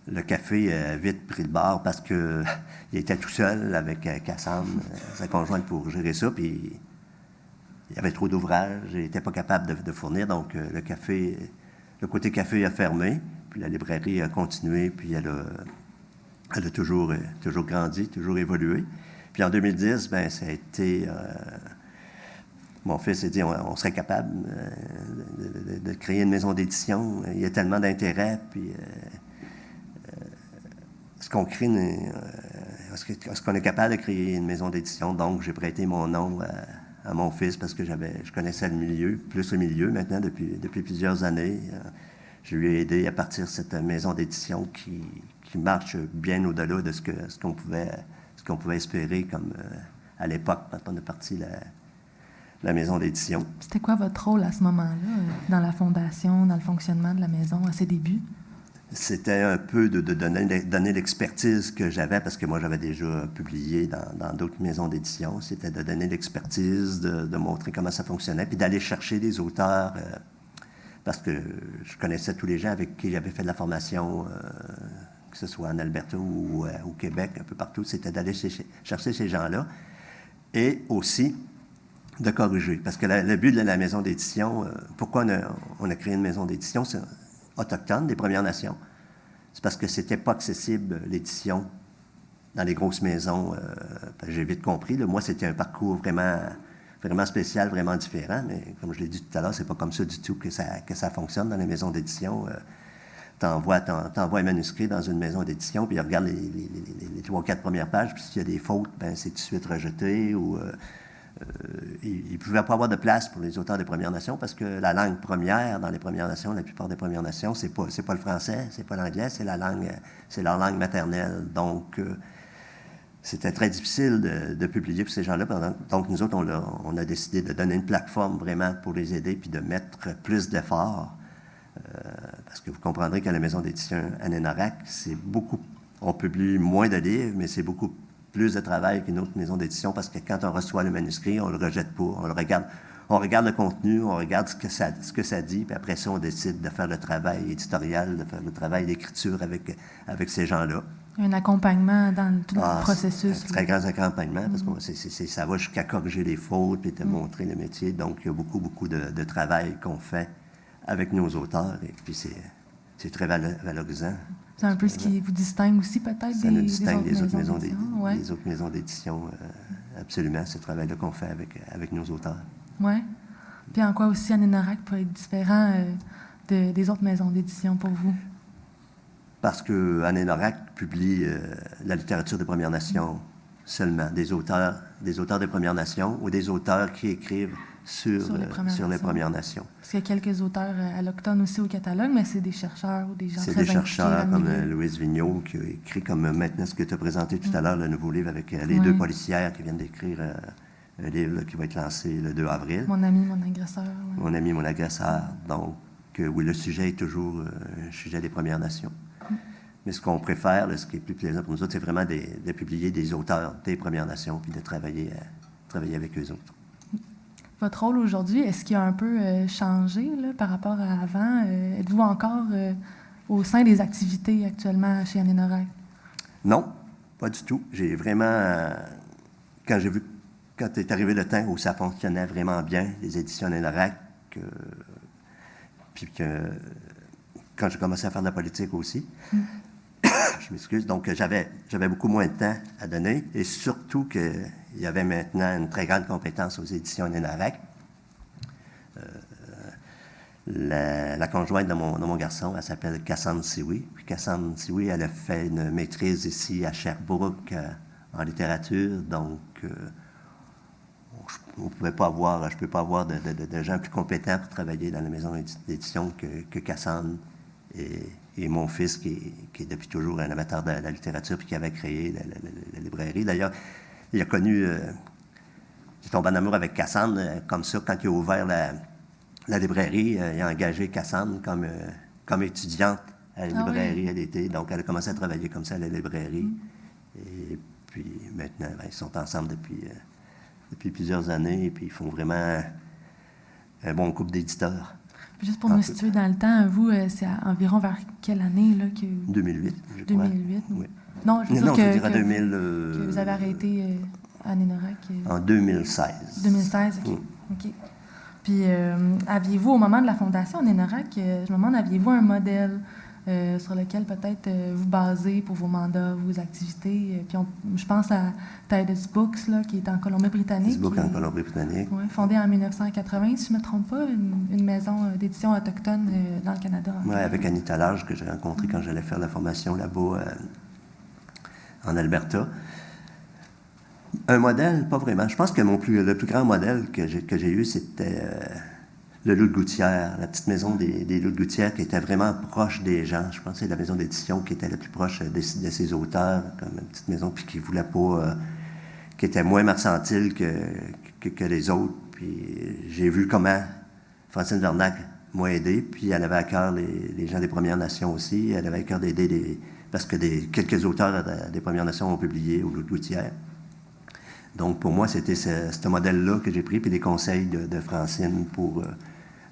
Le café a vite pris le bord parce qu'il était tout seul avec Cassandre, sa conjointe, pour gérer ça. Puis il y avait trop d'ouvrages, il n'était pas capable de fournir. Donc le côté café a fermé, puis la librairie a continué, puis elle a toujours grandi, toujours évolué. Puis en 2010, ben ça a été... Mon fils a dit on serait capable de créer une maison d'édition. Il y a tellement d'intérêt. Puis, est-ce qu'on est capable de créer une maison d'édition? Donc, j'ai prêté mon nom à mon fils parce que je connaissais le milieu, plus le milieu maintenant depuis plusieurs années. Je lui ai aidé à partir de cette maison d'édition qui marche bien au-delà de ce qu'on pouvait espérer comme à l'époque quand on est parti la maison d'édition. C'était quoi votre rôle à ce moment-là, dans la fondation, dans le fonctionnement de la maison, à ses débuts? C'était un peu de donner l'expertise que j'avais, parce que moi, j'avais déjà publié dans d'autres maisons d'édition. C'était de donner l'expertise, de montrer comment ça fonctionnait, puis d'aller chercher des auteurs, parce que je connaissais tous les gens avec qui j'avais fait de la formation, que ce soit en Alberta ou au Québec, un peu partout. C'était d'aller chercher ces gens-là. Et aussi de corriger. Parce que le but de la maison d'édition, pourquoi on a créé une maison d'édition autochtone des Premières Nations? C'est parce que c'était pas accessible, l'édition, dans les grosses maisons. J'ai vite compris. Là, moi, c'était un parcours vraiment, vraiment spécial, vraiment différent. Mais comme je l'ai dit tout à l'heure, c'est pas comme ça du tout que ça fonctionne dans les maisons d'édition. T'envoies un manuscrit dans une maison d'édition, puis ils regardent les 3 ou 4 premières pages, puis s'il y a des fautes, ben c'est tout de suite rejeté, ou... il ne pouvait pas avoir de place pour les auteurs des Premières Nations parce que la langue première dans les Premières Nations, la plupart des Premières Nations, c'est pas le français, c'est pas l'anglais, c'est leur langue maternelle. Donc, c'était très difficile de publier pour ces gens-là. Donc, nous autres, on a décidé de donner une plateforme vraiment pour les aider puis de mettre plus d'efforts. Parce que vous comprendrez qu'à la maison d'édition Anénorac, on publie moins de livres, mais c'est beaucoup plus de travail qu'une autre maison d'édition parce que quand on reçoit le manuscrit, on le rejette pas, on le regarde. On regarde le contenu, on regarde ce que ça dit, puis après ça, on décide de faire le travail éditorial, de faire le travail d'écriture avec ces gens-là. Un accompagnement dans tout le processus. Un très grand accompagnement, parce que ça va jusqu'à corriger les fautes, puis te montrer le métier. Donc, il y a beaucoup, beaucoup de travail qu'on fait avec nos auteurs, et puis c'est très valorisant. C'est un peu ce qui vous distingue aussi, peut-être, ça nous distingue des autres maisons d'édition. Des autres maisons d'édition, absolument, ce travail-là qu'on fait avec nos auteurs. Oui. Puis en quoi aussi Anénorac peut être différent des autres maisons d'édition pour vous? Parce que Anénorac publie la littérature des Premières Nations seulement, des auteurs des Premières Nations ou des auteurs qui écrivent sur les Premières Nations. Parce qu'il y a quelques auteurs allochtones aussi au catalogue, mais c'est des chercheurs ou des gens très C'est des chercheurs comme milieu. Louise Vigneault qui a écrit, comme maintenant ce que tu as présenté tout à l'heure, le nouveau livre avec les deux policières qui viennent d'écrire un livre là, qui va être lancé le 2 avril. Mon ami, mon agresseur. Ouais. Mon ami, mon agresseur. Donc, oui, le sujet est toujours un sujet des Premières Nations. Mais ce qu'on préfère, là, ce qui est plus plaisant pour nous autres, c'est vraiment de publier des auteurs des Premières Nations puis de travailler avec eux autres. Votre rôle aujourd'hui, est-ce qu'il a un peu changé là, par rapport à avant? Êtes-vous encore au sein des activités actuellement chez Anénorac? Non, pas du tout. J'ai vraiment... Quand est arrivé le temps où ça fonctionnait vraiment bien, les éditions Anénorac, puis quand j'ai commencé à faire de la politique aussi, je m'excuse, donc j'avais beaucoup moins de temps à donner, et surtout qu'il y avait maintenant une très grande compétence aux éditions Anénorac. La conjointe de mon garçon, elle s'appelle Cassandre Sioui. Puis Cassandre Sioui, elle a fait une maîtrise ici à Sherbrooke en littérature, donc je peux pas avoir de gens plus compétents pour travailler dans la maison d'édition que Cassandre et mon fils, qui est depuis toujours un amateur de la littérature, puis qui avait créé la librairie. D'ailleurs, il a connu... il est tombé en amour avec Cassandre, comme ça, quand il a ouvert la librairie, il a engagé Cassandre comme étudiante à la librairie à l'été. Donc, elle a commencé à travailler comme ça à la librairie. Et puis, maintenant, ils sont ensemble depuis plusieurs années, et puis ils font vraiment un bon couple d'éditeurs. Juste pour nous situer dans le temps, vous, c'est environ vers quelle année là, que... 2008, je crois. 2008? Oui. Non, je veux dire je dirais 2000... que vous avez arrêté à Anénorac. En 2016. 2016, OK. OK. Puis, aviez-vous, au moment de la fondation Anénorac, je me demande, aviez-vous un modèle sur lequel peut-être vous basez pour vos mandats, vos activités? Puis, je pense à Titus Books, là, qui est en Colombie-Britannique. Books en Colombie-Britannique. Oui, fondée en 1980, si je ne me trompe pas, une maison d'édition autochtone dans le Canada. Oui, avec Anita Lage, que j'ai rencontrée quand j'allais faire la formation là-bas en Alberta. Un modèle, pas vraiment. Je pense que le plus grand modèle que j'ai eu, c'était le Loup de Gouttière, la petite maison des Loups de Gouttière, qui était vraiment proche des gens. Je pense que c'est la maison d'édition qui était la plus proche de ses auteurs, comme une petite maison, puis qui voulait pas... qui était moins mercantile que les autres. Puis j'ai vu comment Francine Vernac m'a aidé, puis elle avait à cœur les gens des Premières Nations aussi. Elle avait à cœur d'aider parce que quelques auteurs des Premières Nations ont publié au Loup de Gouttière. Donc, pour moi, c'était ce modèle-là que j'ai pris, puis les conseils de Francine pour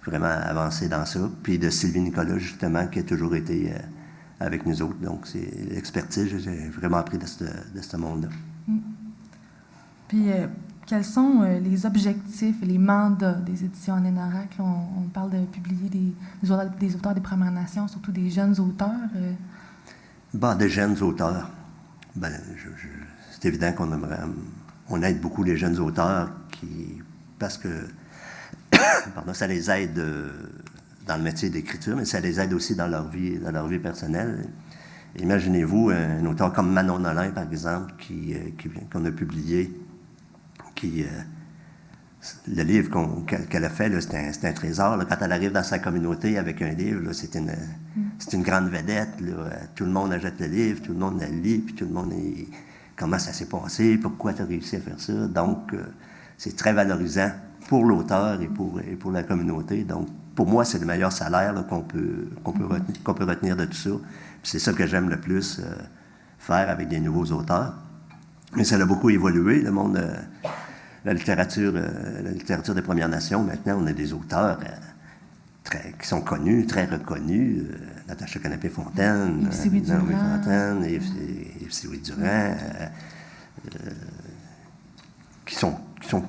vraiment avancer dans ça. Puis de Sylvie Nicolas, justement, qui a toujours été avec nous autres. Donc, c'est l'expertise, j'ai vraiment appris de ce monde-là. Puis, quels sont les objectifs et les mandats des éditions Anénorac? On parle de publier des auteurs des Premières Nations, surtout des jeunes auteurs. Des jeunes auteurs. C'est évident on aide beaucoup les jeunes auteurs parce que ça les aide dans le métier d'écriture, mais ça les aide aussi dans leur vie personnelle. Imaginez-vous un auteur comme Manon Nolin, par exemple, qu'on a publié, le livre qu'elle a fait, là, c'est un trésor. Là. Quand elle arrive dans sa communauté avec un livre, là, c'est une grande vedette. Là. Tout le monde achète le livre, tout le monde le lit, puis tout le monde est... Comment ça s'est passé, pourquoi tu as réussi à faire ça. Donc, c'est très valorisant pour l'auteur et pour la communauté. Donc, pour moi, c'est le meilleur salaire là, qu'on peut retenir de tout ça. Puis c'est ça que j'aime le plus faire avec des nouveaux auteurs. Mais ça a beaucoup évolué, le monde, la littérature des Premières Nations. Maintenant, on a des auteurs qui sont connus, très reconnus. Natacha Canapé-Fontaine, Naomi Fontaine, Yves Sirois-Durand, qui sont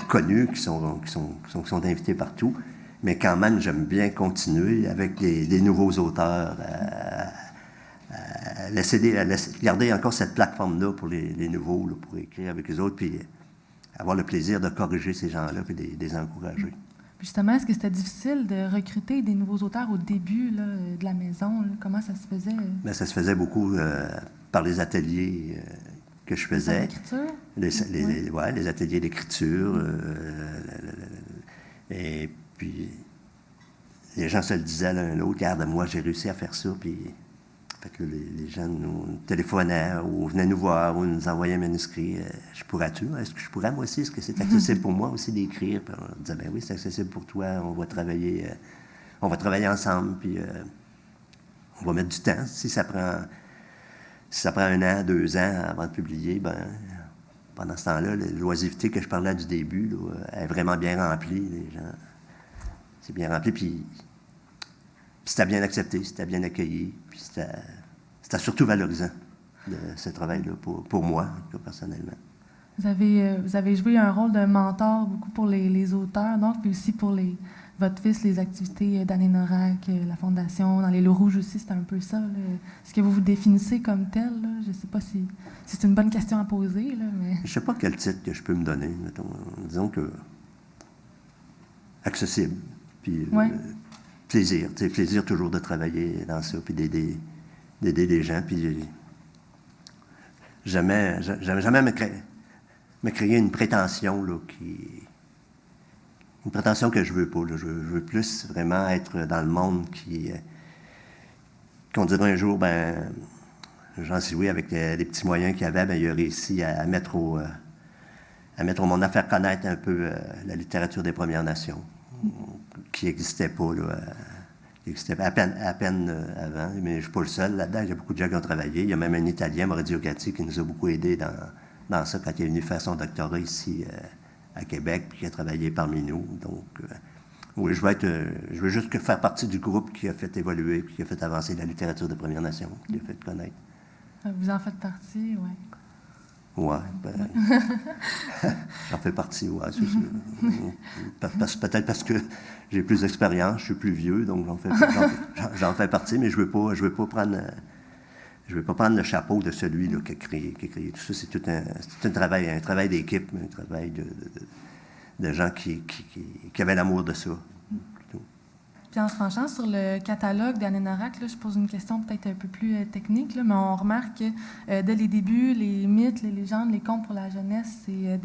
connus, qui sont invités partout. Mais quand même, j'aime bien continuer avec des nouveaux auteurs, garder encore cette plateforme-là pour les nouveaux, là, pour écrire avec les autres, puis avoir le plaisir de corriger ces gens-là et de les encourager. Justement, est-ce que c'était difficile de recruter des nouveaux auteurs au début là, de la maison? Là? Comment ça se faisait? Bien, ça se faisait beaucoup par les ateliers que je faisais. Les ateliers d'écriture. Et puis, les gens se le disaient l'un à l'autre, regarde, moi, j'ai réussi à faire ça. Puis, fait que les gens nous téléphonaient ou venaient nous voir ou nous envoyaient un manuscrit. Je pourrais-tu? Est-ce que je pourrais, moi aussi? Est-ce que c'est accessible pour moi aussi d'écrire? Puis on disait, ben oui, c'est accessible pour toi. On va travailler ensemble. Puis, on va mettre du temps. Si ça prend 1 an, 2 ans avant de publier, ben pendant ce temps-là, l'oisiveté que je parlais du début là, est vraiment bien remplie. Les gens, c'est bien rempli. Puis c'était bien accepté, c'était bien accueilli. Puis c'était surtout valorisant, ce travail-là, pour moi, en tout cas, personnellement. Vous avez joué un rôle de mentor beaucoup pour les auteurs, donc, puis aussi pour votre fils, les activités d'Annénorac, la Fondation, dans les Lots Rouges aussi, c'est un peu ça. Là. Est-ce que vous vous définissez comme tel? Là? Je ne sais pas si c'est une bonne question à poser. Là, mais... Je ne sais pas quel titre que je peux me donner. Mettons. Disons que accessible, puis plaisir. Plaisir toujours de travailler dans ça, puis d'aider les gens. Puis jamais me créer une prétention là, une prétention que je veux pas. Là. Je veux plus vraiment être dans le monde qu'on dirait un jour, ben Jean Sioui, avec les petits moyens qu'il avait, ben, il a réussi à mettre au monde, à faire connaître un peu la littérature des Premières Nations, qui n'existait pas, là, qui existait à peine avant. Mais je ne suis pas le seul là-dedans. Il y a beaucoup de gens qui ont travaillé. Il y a même un Italien, Maurizio Gatti, qui nous a beaucoup aidés dans ça quand il est venu faire son doctorat ici à Québec, puis qui a travaillé parmi nous. Donc, oui, je veux juste faire partie du groupe qui a fait évoluer, puis qui a fait avancer la littérature des Premières Nations, qui a fait connaître. Vous en faites partie, oui. Oui, ben, j'en fais partie, oui, c'est sûr. Peut-être parce que j'ai plus d'expérience, je suis plus vieux, donc j'en fais partie, mais je veux pas prendre le chapeau de celui là, qui a créé tout ça. C'est tout un travail d'équipe, un travail de gens qui avaient l'amour de ça. Puis en se penchant sur le catalogue d'Annénorac, je pose une question peut-être un peu plus technique, là, mais on remarque que dès les débuts, les mythes, les légendes, les contes pour la jeunesse, c'est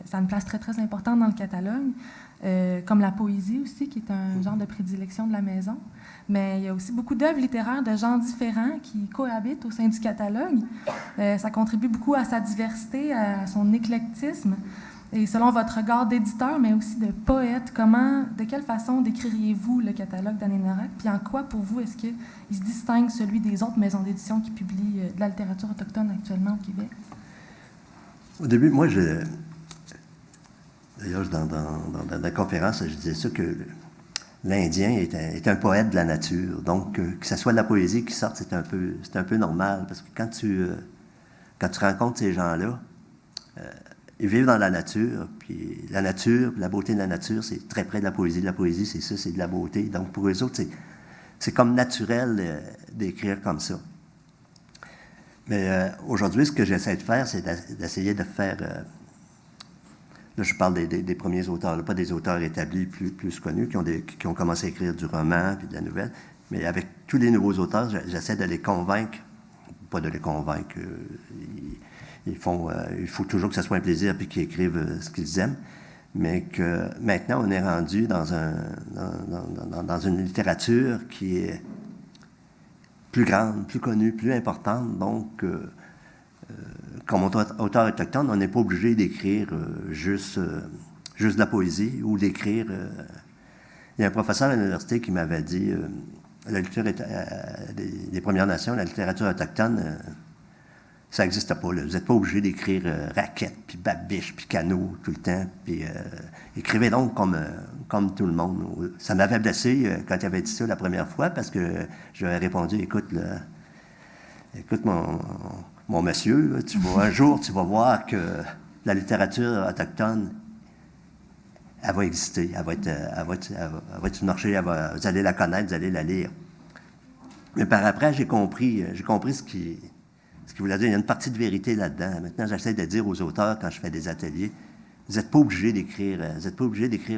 ça a une place très, très importante dans le catalogue, comme la poésie aussi, qui est un genre de prédilection de la maison. Mais il y a aussi beaucoup d'œuvres littéraires de genres différents qui cohabitent au sein du catalogue. Ça contribue beaucoup à sa diversité, à son éclectisme. Et selon votre regard d'éditeur, mais aussi de poète, de quelle façon décririez-vous le catalogue d'Annénorac? Puis en quoi, pour vous, est-ce qu'il se distingue celui des autres maisons d'édition qui publient de la littérature autochtone actuellement au Québec? Au début, moi, d'ailleurs, dans la conférence, je disais ça, que l'Indien est un poète de la nature. Donc, que ce soit de la poésie qui sorte, c'est un peu normal. Parce que quand tu rencontres ces gens-là, ils vivent dans la nature, puis la beauté de la nature, c'est très près de la poésie. La poésie, c'est ça, c'est de la beauté. Donc, pour eux autres, c'est comme naturel d'écrire comme ça. Mais aujourd'hui, ce que j'essaie de faire, c'est d'essayer de faire... là, je parle des premiers auteurs, là, pas des auteurs établis plus connus, qui ont commencé à écrire du roman puis de la nouvelle. Mais avec tous les nouveaux auteurs, j'essaie de les convaincre, pas de les convaincre... il faut toujours que ce soit un plaisir puis qu'ils écrivent ce qu'ils aiment, mais que maintenant, on est rendu dans une littérature qui est plus grande, plus connue, plus importante. Donc, comme auteur autochtone, on n'est pas obligé d'écrire juste de la poésie ou d'écrire... il y a un professeur à l'université qui m'avait dit la littérature des Premières Nations, la littérature autochtone... ça n'existe pas. Là. Vous n'êtes pas obligé d'écrire raquette, puis babiche, puis canot tout le temps. Puis écrivez donc comme tout le monde. Ça m'avait blessé quand il avait dit ça la première fois, parce que j'avais répondu, écoute, mon monsieur, là, un jour, tu vas voir que la littérature autochtone, elle va exister. Elle va être sur le marché, vous allez la connaître, vous allez la lire. Mais par après, j'ai compris ce qu'il voulait dire. Il y a une partie de vérité là-dedans. Maintenant, j'essaie de dire aux auteurs, quand je fais des ateliers, vous n'êtes pas obligé d'écrire,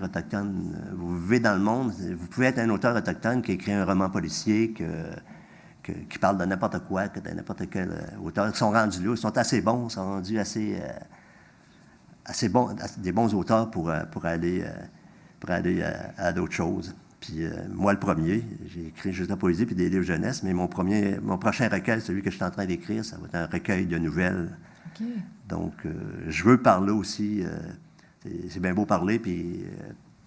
autochtone. Vous vivez dans le monde, vous pouvez être un auteur autochtone qui écrit un roman policier, qui parle de n'importe quoi, que de n'importe quel auteur. Ils sont rendus là, ils sont assez bons, ils sont rendus assez bons, des bons auteurs pour aller à d'autres choses. Puis moi, le premier, j'ai écrit juste de la poésie puis des livres jeunesse, mais mon prochain recueil, celui que je suis en train d'écrire, ça va être un recueil de nouvelles. OK. Donc, je veux parler aussi. C'est bien beau parler puis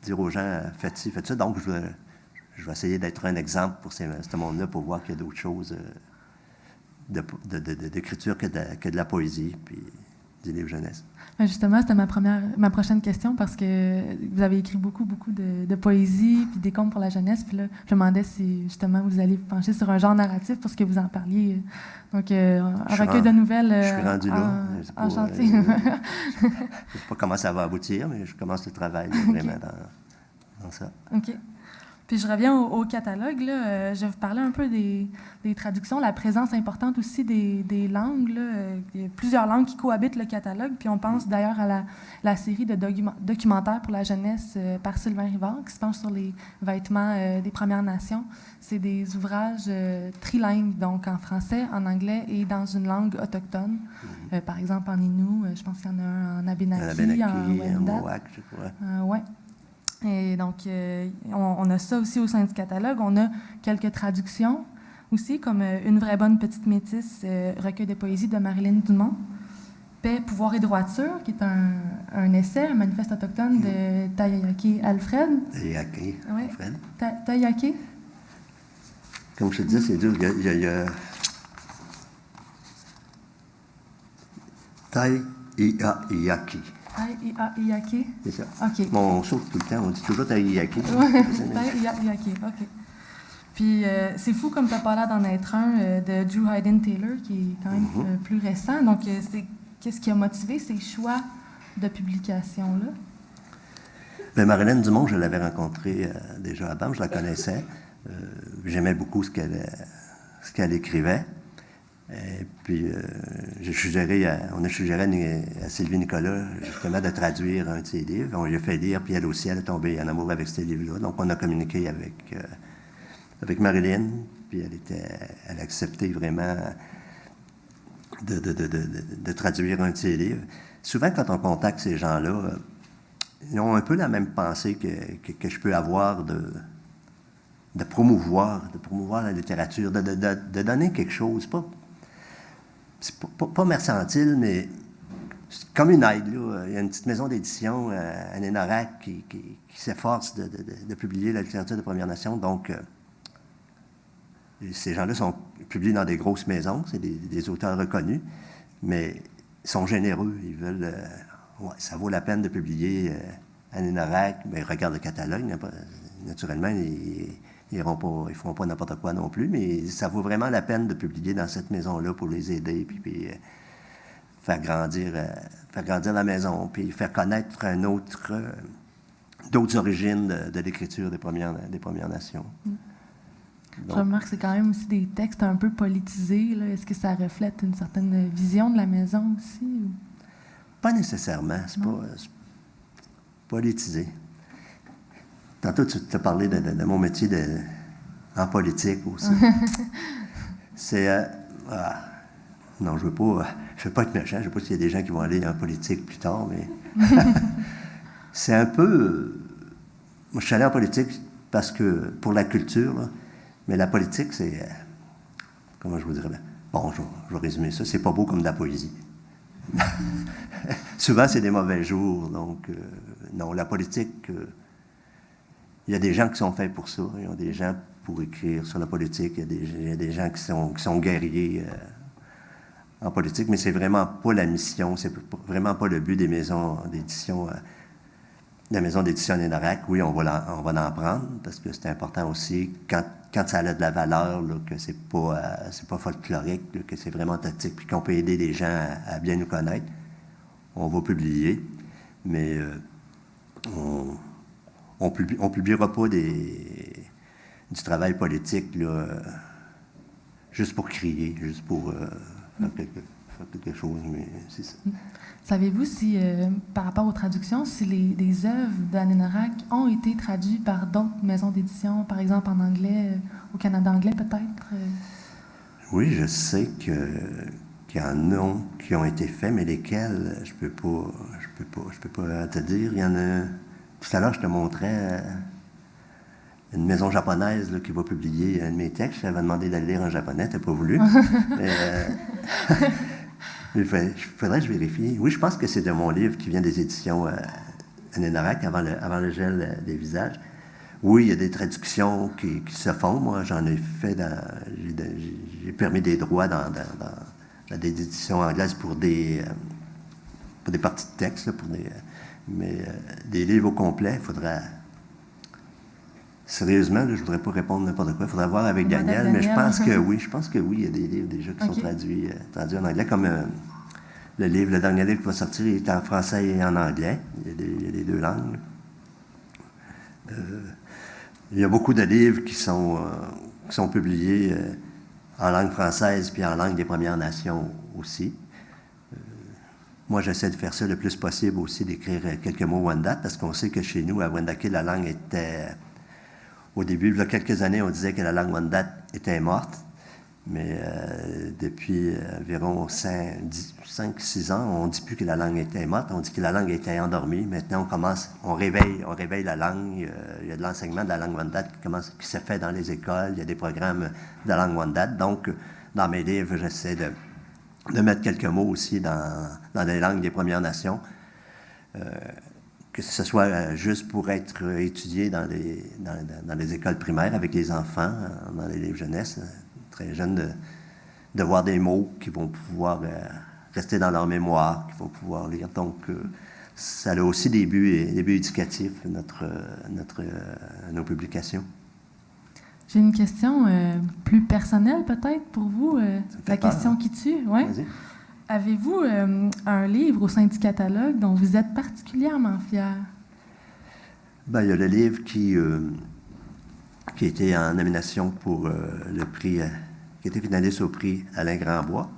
dire aux gens, faites ci, faites ça. Donc, je vais essayer d'être un exemple pour ce monde-là pour voir qu'il y a d'autres choses d'écriture que de la poésie puis du livre jeunesse. Justement, c'était ma prochaine question parce que vous avez écrit beaucoup de poésie puis des contes pour la jeunesse. Puis là, je me demandais si justement vous allez vous pencher sur un genre narratif parce que vous en parliez. Donc, un recueil de nouvelles je suis rendu là. En chantier. Je ne sais pas comment ça va aboutir, mais je commence le travail vraiment dans ça. OK. Puis je reviens au catalogue. Là. Je vais vous parler un peu des traductions, la présence importante aussi des langues. Là. Il y a plusieurs langues qui cohabitent le catalogue. Puis on pense d'ailleurs à la série de documentaires pour la jeunesse par Sylvain Rivard, qui se penche sur les vêtements des Premières Nations. C'est des ouvrages trilingues, donc en français, en anglais et dans une langue autochtone. Par exemple, en Innu, je pense qu'il y en a un en Abénaki, en Wendat. Mohawk, je crois. Oui. Et donc, on a ça aussi au sein du catalogue. On a quelques traductions aussi, comme Une vraie bonne petite métisse, recueil de poésie de Marilyn Dumont. Paix, pouvoir et droiture, qui est un essai, un manifeste autochtone de Taiyaki Alfred. Taiyaki Alfred. Taiyaki. Comme je te disais, c'est dur. Il y a Taiyaki. Taiyaki. C'est ça. OK. Bon, on saute tout le temps, on dit toujours Taiyaki. Taiyaki, OK. Puis c'est fou comme tu as parlé d'en être un de Drew Hayden Taylor, qui est quand même plus récent. Donc, qu'est-ce qui a motivé ces choix de publication-là? Bien, Marilyn Dumont, je l'avais rencontrée déjà avant, je la connaissais. J'aimais beaucoup ce qu'elle écrivait. Et puis, on a suggéré à Sylvie Nicolas, justement, de traduire un de ses livres. On lui a fait lire, puis elle aussi, elle est tombée en amour avec ces livres-là. Donc, on a communiqué avec Marilyn, puis elle a accepté vraiment de traduire un de ses livres. Souvent, quand on contacte ces gens-là, ils ont un peu la même pensée que je peux avoir de promouvoir la littérature, de donner quelque chose, c'est pas mercantile, mais c'est comme une aide. Là. Il y a une petite maison d'édition à Nénorac qui s'efforce de publier la littérature de Premières Nations. Donc, ces gens-là sont publiés dans des grosses maisons, c'est des auteurs reconnus, mais ils sont généreux. Ils veulent... ça vaut la peine de publier à Nénorac. Mais regarde le catalogue, naturellement, ils ne feront pas n'importe quoi non plus, mais ça vaut vraiment la peine de publier dans cette maison-là pour les aider, puis faire grandir la maison, puis faire connaître d'autres origines de l'écriture des Premières Nations. Je remarque que c'est quand même aussi des textes un peu politisés. Là. Est-ce que ça reflète une certaine vision de la maison aussi? Ou? Pas nécessairement. C'est pas politisé. Tantôt, tu t'as parlé de mon métier en politique aussi. C'est... non, je veux pas être méchant. Je ne sais pas s'il y a des gens qui vont aller en politique plus tard, mais... c'est un peu... Moi, je suis allé en politique parce que... pour la culture, là, mais la politique, c'est... comment je vous dirais? Bon, je vais résumer ça. C'est pas beau comme de la poésie. Souvent, c'est des mauvais jours. Donc, non, la politique... il y a des gens qui sont faits pour ça. Il y a des gens pour écrire sur la politique. Il y a des gens qui sont guerriers en politique, mais c'est vraiment pas la mission, c'est vraiment pas le but des maisons d'édition. La maison d'édition Nénorac, oui, on va en prendre, parce que c'est important aussi, quand ça a de la valeur, là, que c'est pas folklorique, là, que c'est vraiment tactique, puis qu'on peut aider les gens à bien nous connaître, on va publier. Mais on publiera pas du travail politique là, juste pour crier, juste pour faire quelque chose, mais c'est ça. Savez-vous si, par rapport aux traductions, si les œuvres d'Anne Norack ont été traduites par d'autres maisons d'édition, par exemple en anglais, au Canada anglais peut-être? Oui, je sais qu'il y en a qui ont été faits, mais lesquels, je peux pas te dire. Il y en a. Tout à l'heure, je te montrais une maison japonaise là, qui va publier un de mes textes. J'avais demandé de le lire en japonais, tu n'as pas voulu. Il faudrait que je vérifie. Oui, je pense que c'est de mon livre qui vient des éditions Anne Norack, avant le gel des visages. Oui, il y a des traductions qui se font. Moi, j'en ai fait j'ai permis des droits dans des éditions anglaises pour des parties de texte, là, mais des livres au complet, il faudrait. Sérieusement, là, je ne voudrais pas répondre n'importe quoi. Il faudrait voir avec Daniel, mais je pense que oui, il y a des livres déjà qui sont traduits en anglais, comme le dernier livre qui va sortir, il est en français et en anglais. Il y a les deux langues. Il y a beaucoup de livres qui sont publiés en langue française puis en langue des Premières Nations aussi. Moi, j'essaie de faire ça le plus possible aussi, d'écrire quelques mots Wendat, parce qu'on sait que chez nous, à Wendake, la langue était... Au début, il y a quelques années, on disait que la langue Wendat était morte, mais depuis environ 5-6 ans, on ne dit plus que la langue était morte, on dit que la langue était endormie. Maintenant, on réveille la langue. Il y a de l'enseignement de la langue Wendat qui se fait dans les écoles. Il y a des programmes de la langue Wendat. Donc, dans mes livres, j'essaie de mettre quelques mots aussi dans les langues des Premières Nations. Que ce soit juste pour être étudié dans les écoles primaires avec les enfants, dans les livres jeunesse, très jeunes, de voir des mots qui vont pouvoir rester dans leur mémoire, qu'ils vont pouvoir lire. Donc, ça a aussi des buts éducatifs, nos publications. J'ai une question plus personnelle peut-être pour vous, la question qui tue. Ouais. Vas-y. Avez-vous un livre au sein du catalogue dont vous êtes particulièrement fier? Bien, il y a le livre qui était en nomination pour le prix, qui était finaliste au prix Alain Grandbois.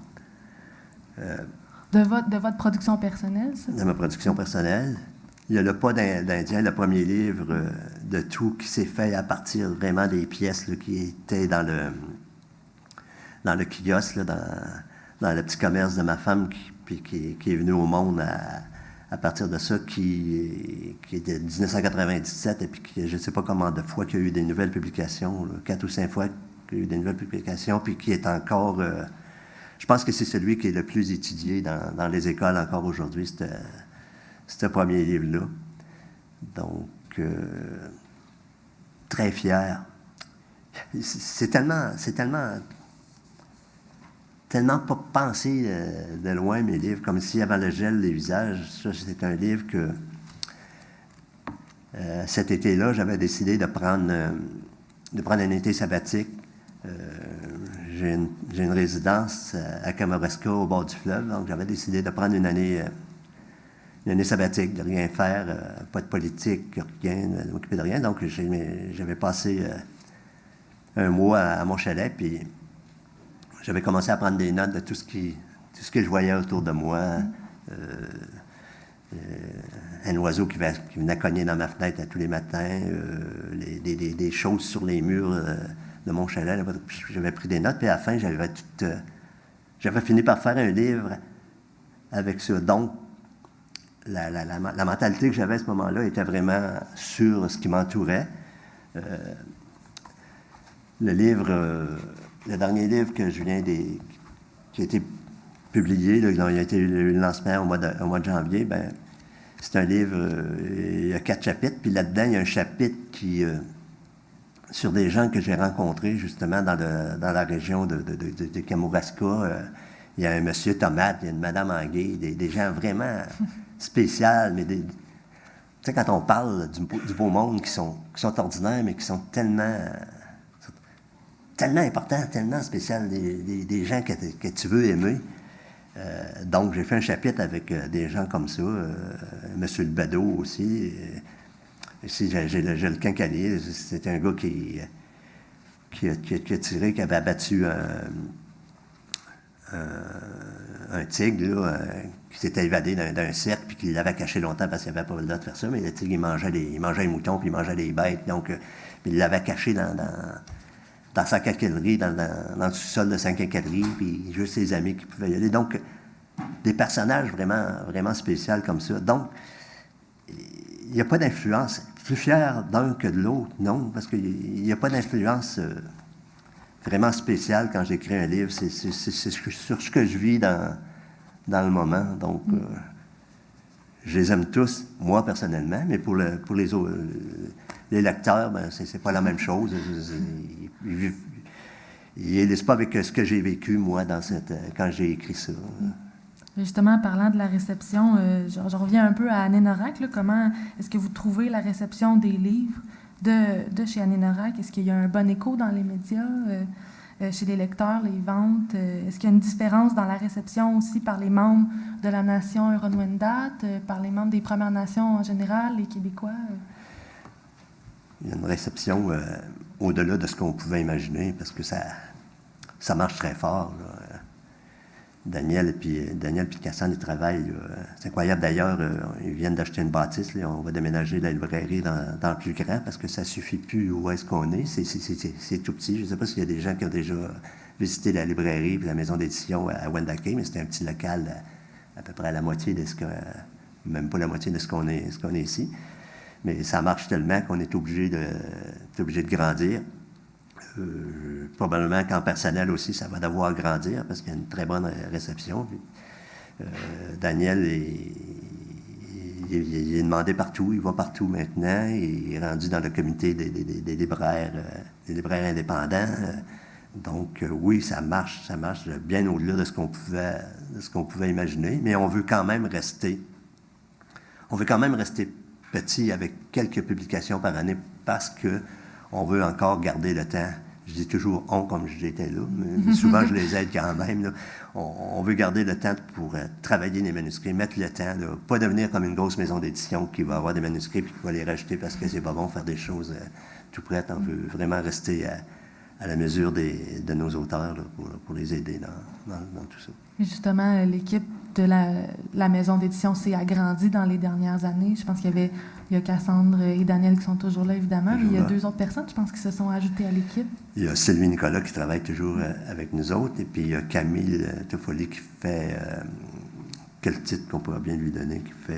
De votre production personnelle, ça? De ma production personnelle. Il y a Le Pas d'Indien, le premier livre de tout qui s'est fait à partir vraiment des pièces là, qui étaient dans le kiosque, là, dans le petit commerce de ma femme qui est venue au monde à partir de ça, qui était 1997, et puis je ne sais pas combien de fois qu'il y a eu des nouvelles publications, là, 4 ou 5 fois qu'il y a eu des nouvelles publications, puis qui est encore... je pense que c'est celui qui est le plus étudié dans les écoles encore aujourd'hui, ce premier livre-là. Donc, très fier. C'est tellement pas pensé de loin, mes livres, comme si avant le gel des visages, ça, c'est un livre que cet été-là, j'avais décidé de prendre un été sabbatique. J'ai une résidence à Kamouraska, au bord du fleuve, donc j'avais décidé de prendre une année sabbatique, de rien faire, pas de politique, rien, de m'occuper de rien. Donc j'avais passé un mois à mon chalet, puis j'avais commencé à prendre des notes de tout ce que je voyais autour de moi. Un oiseau qui venait cogner dans ma fenêtre à tous les matins, des choses sur les murs de mon chalet. Là, j'avais pris des notes, puis à la fin, j'avais fini par faire un livre avec ça. Donc, la mentalité que j'avais à ce moment-là était vraiment sur ce qui m'entourait. Le dernier livre que je viens qui a été publié, là, il a été le lancement au mois de janvier, ben, c'est un livre, il y a 4 chapitres, puis là-dedans, il y a un chapitre sur des gens que j'ai rencontrés justement dans la région de Kamouraska. Il y a un monsieur Tomate, il y a une madame Anguille, des gens vraiment spéciaux, mais tu sais, quand on parle du beau monde qui sont ordinaires, mais qui sont tellement importants, tellement spéciaux, des gens que tu veux aimer. Donc, j'ai fait un chapitre avec des gens comme ça, M. Lebadeau aussi. Ici, j'ai le Quincaillier, c'est un gars qui a tiré, qui avait abattu un tigre là, qui s'était évadé d'un cercle puis qu'il l'avait caché longtemps parce qu'il n'avait pas le droit de faire ça, mais le tigre, il mangeait les moutons puis il mangeait les bêtes. Donc, il l'avait caché dans sa quincaillerie, dans le sous-sol de sa quincaillerie, puis juste ses amis qui pouvaient y aller. Donc, des personnages vraiment, vraiment spéciaux comme ça. Donc, il n'y a pas d'influence. Plus fier d'un que de l'autre, non, parce qu'il n'y a pas d'influence vraiment spéciale quand j'écris un livre. C'est sur ce que je vis dans le moment. Donc, je les aime tous, moi personnellement, mais pour les autres, les lecteurs, ben, c'est pas la même chose. Ils lisent pas avec ce que j'ai vécu, moi, quand j'ai écrit ça. Justement, en parlant de la réception, je reviens un peu à Anénorac. Comment est-ce que vous trouvez la réception des livres de chez Anénorac? Est-ce qu'il y a un bon écho dans les médias, chez les lecteurs, les ventes? Est-ce qu'il y a une différence dans la réception aussi par les membres de la nation Huron-Wendat, par les membres des Premières Nations en général, les Québécois? Il y a une réception au-delà de ce qu'on pouvait imaginer, parce que ça marche très fort, là. Daniel et Cassandre, ils travaillent. C'est incroyable d'ailleurs, ils viennent d'acheter une bâtisse. Là, on va déménager la librairie dans le plus grand parce que ça ne suffit plus où est-ce qu'on est. C'est tout petit. Je ne sais pas s'il y a des gens qui ont déjà visité la librairie et la maison d'édition à Wendake, mais c'est un petit local à peu près à la moitié de même pas la moitié de ce qu'on est ici. Mais ça marche tellement qu'on est obligé de grandir. Probablement qu'en personnel aussi, ça va devoir grandir parce qu'il y a une très bonne réception. Puis, Daniel, il est demandé partout, il va partout maintenant, il est rendu dans le comité des libraires indépendants. Donc, oui, ça marche bien au-delà de ce qu'on pouvait imaginer, mais on veut quand même rester petit avec quelques publications par année parce qu'on veut encore garder le temps. Je dis toujours « on » comme j'étais là, mais souvent je les aide quand même. Là. On veut garder le temps pour travailler les manuscrits, mettre le temps, là, pas devenir comme une grosse maison d'édition qui va avoir des manuscrits et qui va les rajouter parce que c'est pas bon faire des choses tout prêtes. On veut vraiment rester à la mesure de nos auteurs là, pour les aider dans tout ça. Justement, l'équipe de la maison d'édition s'est agrandie dans les dernières années. Je pense qu'il y a Cassandre et Daniel qui sont toujours là, évidemment, mais il y a 2 autres personnes, je pense, qui se sont ajoutées à l'équipe. Il y a Sylvie Nicolas qui travaille toujours avec nous autres, et puis il y a Camille Toffoli qui fait, quel titre qu'on pourrait bien lui donner, qui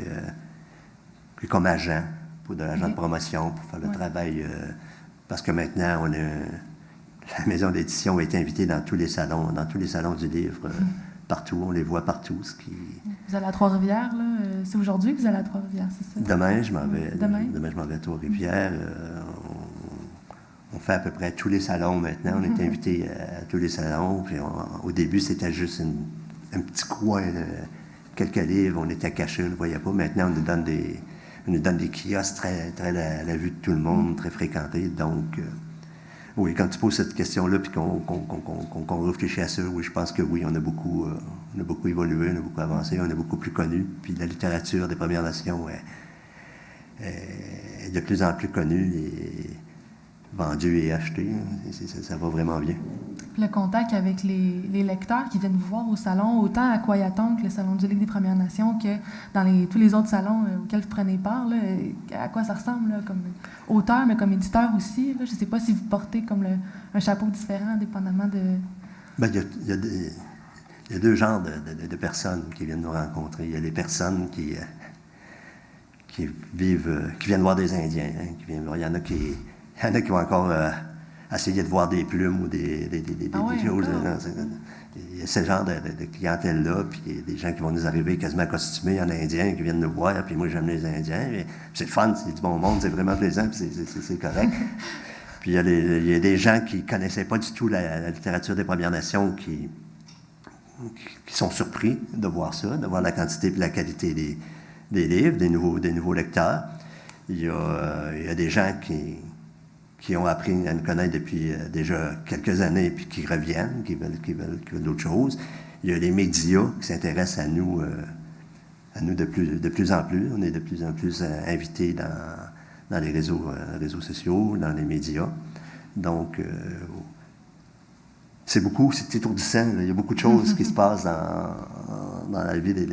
est comme agent, pour de l'agent de promotion, pour faire le travail, parce que maintenant, la maison d'édition est invitée dans tous les salons du livre, partout, on les voit partout. Vous allez à Trois-Rivières, là? C'est aujourd'hui que vous allez à Trois-Rivières, c'est ça? Demain, je m'en vais à Trois-Rivières. On fait à peu près tous les salons maintenant. On est invité à tous les salons. Puis au début, c'était juste un petit coin, quelques livres. On était cachés, on ne le voyait pas. Maintenant, on nous donne des kiosques très, très à la vue de tout le monde, très fréquentés. Donc, oui, quand tu poses cette question-là, puis qu'on réfléchit à ça, oui, je pense que oui, on a beaucoup évolué, on a beaucoup avancé, on est beaucoup plus connu. Puis la littérature des Premières Nations est de plus en plus connue et vendue et achetée. Ça va vraiment bien. Puis le contact avec les lecteurs qui viennent vous voir au salon, autant à Kwayatonk, le Salon du Ligue des Premières Nations, que dans tous les autres salons auxquels vous prenez part, là, à quoi ça ressemble, là, comme auteur, mais comme éditeur aussi? Là? Je ne sais pas si vous portez comme un chapeau différent, dépendamment de... Bien, il y a 2 genres de personnes qui viennent nous rencontrer. Il y a les personnes qui viennent voir des Indiens. Hein, il y en a qui vont encore essayer de voir des plumes ou des choses. Il y a ce genre de clientèle-là, puis il y a des gens qui vont nous arriver quasiment costumés en Indien, qui viennent nous voir, puis moi j'aime les Indiens. C'est le fun, c'est du bon monde, c'est vraiment plaisant, puis c'est correct. Puis il y a des gens qui ne connaissaient pas du tout la littérature des Premières Nations qui sont surpris de voir ça, de voir la quantité et la qualité des livres, des nouveaux lecteurs. Il y a des gens qui ont appris à nous connaître depuis déjà quelques années puis qui reviennent, qui veulent d'autres choses. Il y a les médias qui s'intéressent à nous de plus en plus. On est de plus en plus invités dans les réseaux sociaux, dans les médias. Donc, c'est étourdissant. Là. Il y a beaucoup de choses qui se passent dans la vie de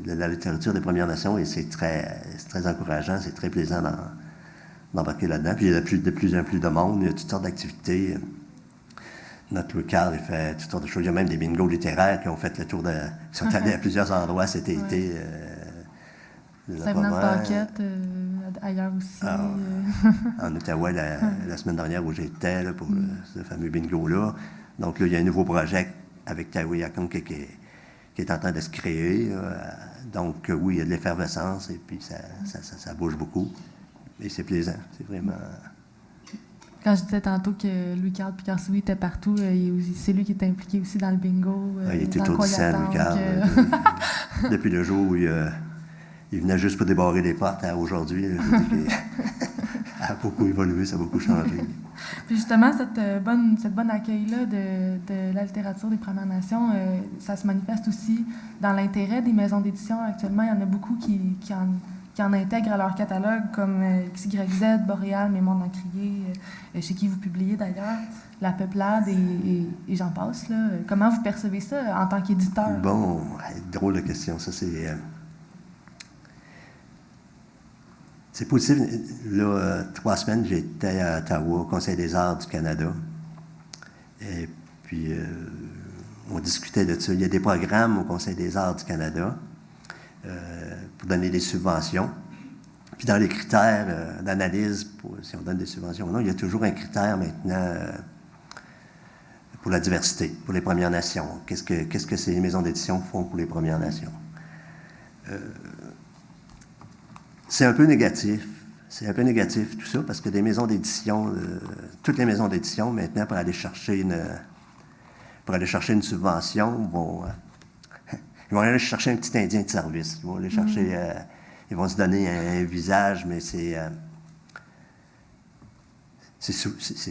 la littérature des Premières Nations et c'est très encourageant, c'est très plaisant d'embarquer là-dedans. Puis il y a de plus en plus de monde, il y a toutes sortes d'activités. Notre local, il fait toutes sortes de choses. Il y a même des bingos littéraires qui ont fait le tour de... Ils sont allés à plusieurs endroits cet été. Saint-Venant-de-Paquette, ailleurs aussi. En Ottawa, la semaine dernière où j'étais là, pour ce fameux bingo-là. Donc là, il y a un nouveau projet avec Taouiakon qui est en train de se créer. Donc oui, il y a de l'effervescence et puis ça bouge beaucoup. Et c'est plaisant, c'est vraiment... Quand je disais tantôt que Louis-Carl Picard-Souris était partout, c'est lui qui était impliqué aussi dans le bingo. Il était étourdissant, Louis-Carl. Depuis le jour où il venait juste pour débarrer les portes à aujourd'hui. Je dis qu'il a beaucoup évolué, ça a beaucoup changé. Puis justement, cette bonne accueil-là de la littérature des Premières Nations, ça se manifeste aussi dans l'intérêt des maisons d'édition. Actuellement, il y en a beaucoup qui en intègrent à leur catalogue, comme XYZ, Boréal, Mémoire d'Encrier, chez qui vous publiez d'ailleurs, La Peuplade et j'en passe. Là. Comment vous percevez ça en tant qu'éditeur? Bon, drôle de question. Ça, c'est positif. Là, 3 semaines, j'étais à Ottawa, au Conseil des arts du Canada. Et puis, on discutait de ça. Il y a des programmes au Conseil des arts du Canada pour donner des subventions. Puis dans les critères d'analyse, si on donne des subventions ou non, il y a toujours un critère maintenant pour la diversité, pour les Premières Nations. Qu'est-ce que ces maisons d'édition font pour les Premières Nations? C'est un peu négatif. C'est un peu négatif tout ça, parce que des maisons d'édition, toutes les maisons d'édition, maintenant, pour aller chercher une subvention, ils vont aller chercher un petit Indien de service. Ils vont aller chercher... ils vont se donner un visage, mais c'est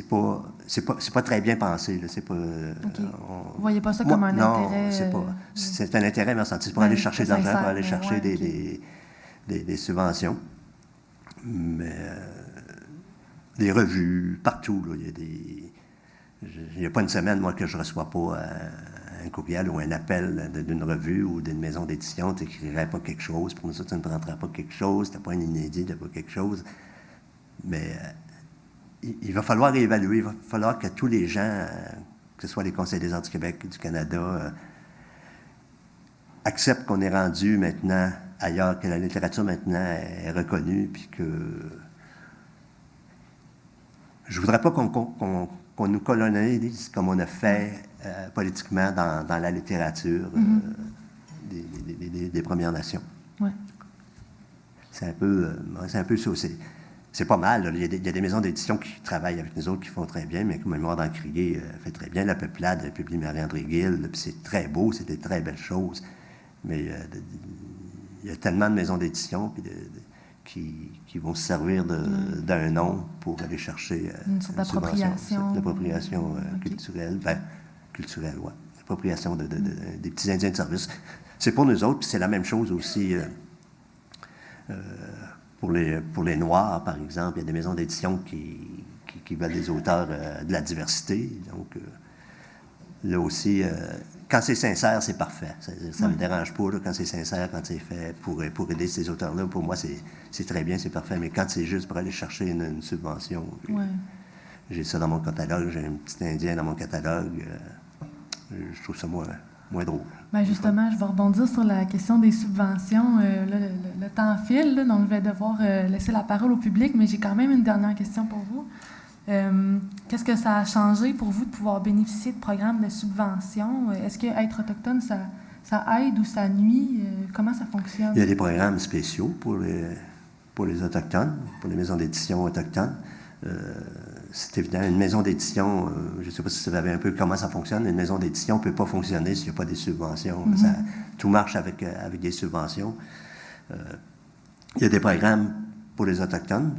pas très bien pensé. Là. C'est pas... Vous voyez pas ça comme un intérêt... Non, c'est un intérêt, mais c'est pour aller chercher de l'argent, pour aller chercher des subventions. Mais des revues, partout, là, il n'y a pas une semaine, moi, que je ne reçois pas un courriel ou un appel d'une revue ou d'une maison d'édition. Tu n'écrirais pas quelque chose. Pour nous, tu ne prendrais pas quelque chose. Tu n'as pas un inédit, tu n'as pas quelque chose. Mais il va falloir réévaluer. Il va falloir que tous les gens, que ce soit les Conseils des arts du Québec et du Canada, acceptent qu'on est rendu maintenant ailleurs, que la littérature maintenant est reconnue, puis que je voudrais pas qu'on nous colonise comme on a fait politiquement dans la littérature des Premières Nations. Ouais. C'est un peu ça. C'est pas mal. Là. Il y a des maisons d'édition qui travaillent avec nous autres qui font très bien, mais comme Mémoire d'Encrier fait très bien. La Peuplade publie Marie-André Gill, puis c'est très beau, c'est des très belles choses. Mais il y a tellement de maisons d'édition qui vont se servir d'un nom pour aller chercher une sorte d'appropriation culturelle. Ben, culturelle, oui. L'appropriation des petits Indiens de service. C'est pour nous autres, puis c'est la même chose aussi pour les Noirs, par exemple. Il y a des maisons d'édition qui veulent des auteurs de la diversité. Donc, là aussi... quand c'est sincère, c'est parfait. Ça ne me dérange pas. Là, quand c'est sincère, quand c'est fait pour aider ces auteurs-là, pour moi, c'est très bien, c'est parfait. Mais quand c'est juste pour aller chercher une subvention, j'ai ça dans mon catalogue, j'ai un petit Indien dans mon catalogue, je trouve ça moins drôle. Bien justement, je vais rebondir sur la question des subventions. Le temps file, là, donc je vais devoir laisser la parole au public, mais j'ai quand même une dernière question pour vous. Qu'est-ce que ça a changé pour vous de pouvoir bénéficier de programmes de subvention? Est-ce qu'être autochtone, ça aide ou ça nuit? Comment ça fonctionne? Il y a des programmes spéciaux pour les Autochtones, pour les maisons d'édition autochtones. C'est évident, une maison d'édition, je ne sais pas si vous savez un peu comment ça fonctionne, une maison d'édition ne peut pas fonctionner s'il n'y a pas des subventions. Tout marche avec des subventions. Il y a des programmes pour les Autochtones.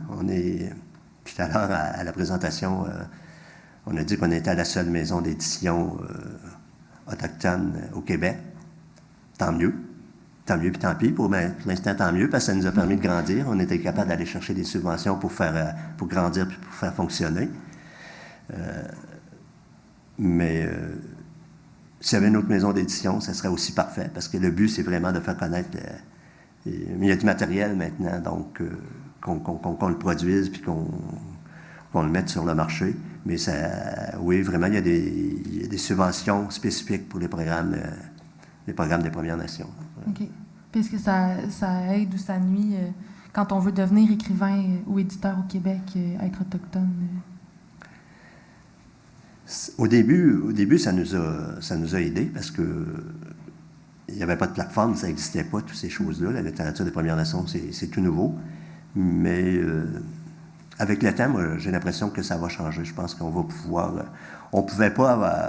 Tout à l'heure, à la présentation, on a dit qu'on était la seule maison d'édition autochtone au Québec. Tant mieux. Tant mieux, puis tant pis. Pour l'instant, tant mieux, parce que ça nous a permis de grandir. On était capable d'aller chercher des subventions pour grandir puis pour faire fonctionner. Mais s'il y avait une autre maison d'édition, ça serait aussi parfait, parce que le but, c'est vraiment de faire connaître... mais il y a du matériel maintenant, donc qu'on le produise puis qu'on le mette sur le marché. Mais oui, vraiment, il y a des subventions spécifiques pour les programmes des Premières Nations. OK. Puis est-ce que ça aide ou ça nuit quand on veut devenir écrivain ou éditeur au Québec, être autochtone? Au début, ça nous a aidés parce que il n'y avait pas de plateforme, ça n'existait pas, toutes ces choses-là. La littérature des Premières Nations, c'est tout nouveau. Mais avec le temps, moi, j'ai l'impression que ça va changer. Je pense qu'on va pouvoir... on pouvait pas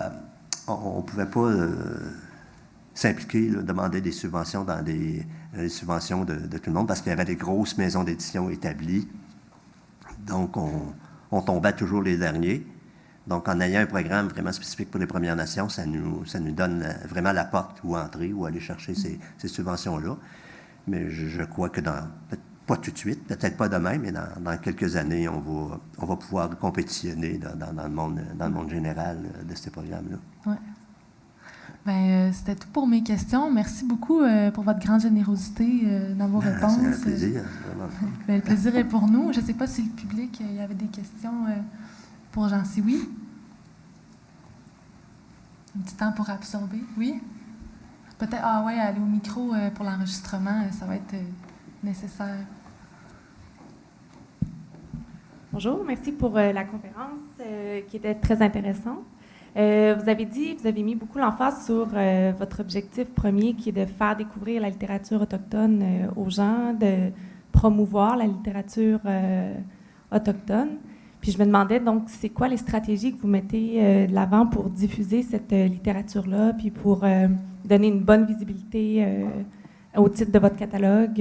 s'impliquer, demander des subventions dans les subventions de tout le monde parce qu'il y avait des grosses maisons d'édition établies. Donc, on tombait toujours les derniers. Donc, en ayant un programme vraiment spécifique pour les Premières Nations, ça nous donne vraiment la porte où entrer, où aller chercher ces subventions-là. Mais je crois que pas tout de suite, peut-être pas demain, mais dans quelques années, on va pouvoir compétitionner dans le monde général de ces programmes-là. Oui. Bien, c'était tout pour mes questions. Merci beaucoup pour votre grande générosité dans vos réponses. C'est un plaisir. Vraiment. Bien, le plaisir est pour nous. Je ne sais pas si le public, il y avait des questions pour Jean-C. Oui? Un petit temps pour absorber. Oui? Peut-être, aller au micro pour l'enregistrement, ça va être nécessaire. Bonjour, merci pour la conférence qui était très intéressante. Vous avez mis beaucoup l'emphase sur votre objectif premier qui est de faire découvrir la littérature autochtone aux gens, de promouvoir la littérature autochtone. Puis je me demandais donc, c'est quoi les stratégies que vous mettez de l'avant pour diffuser cette littérature-là, puis pour donner une bonne visibilité au titre de votre catalogue,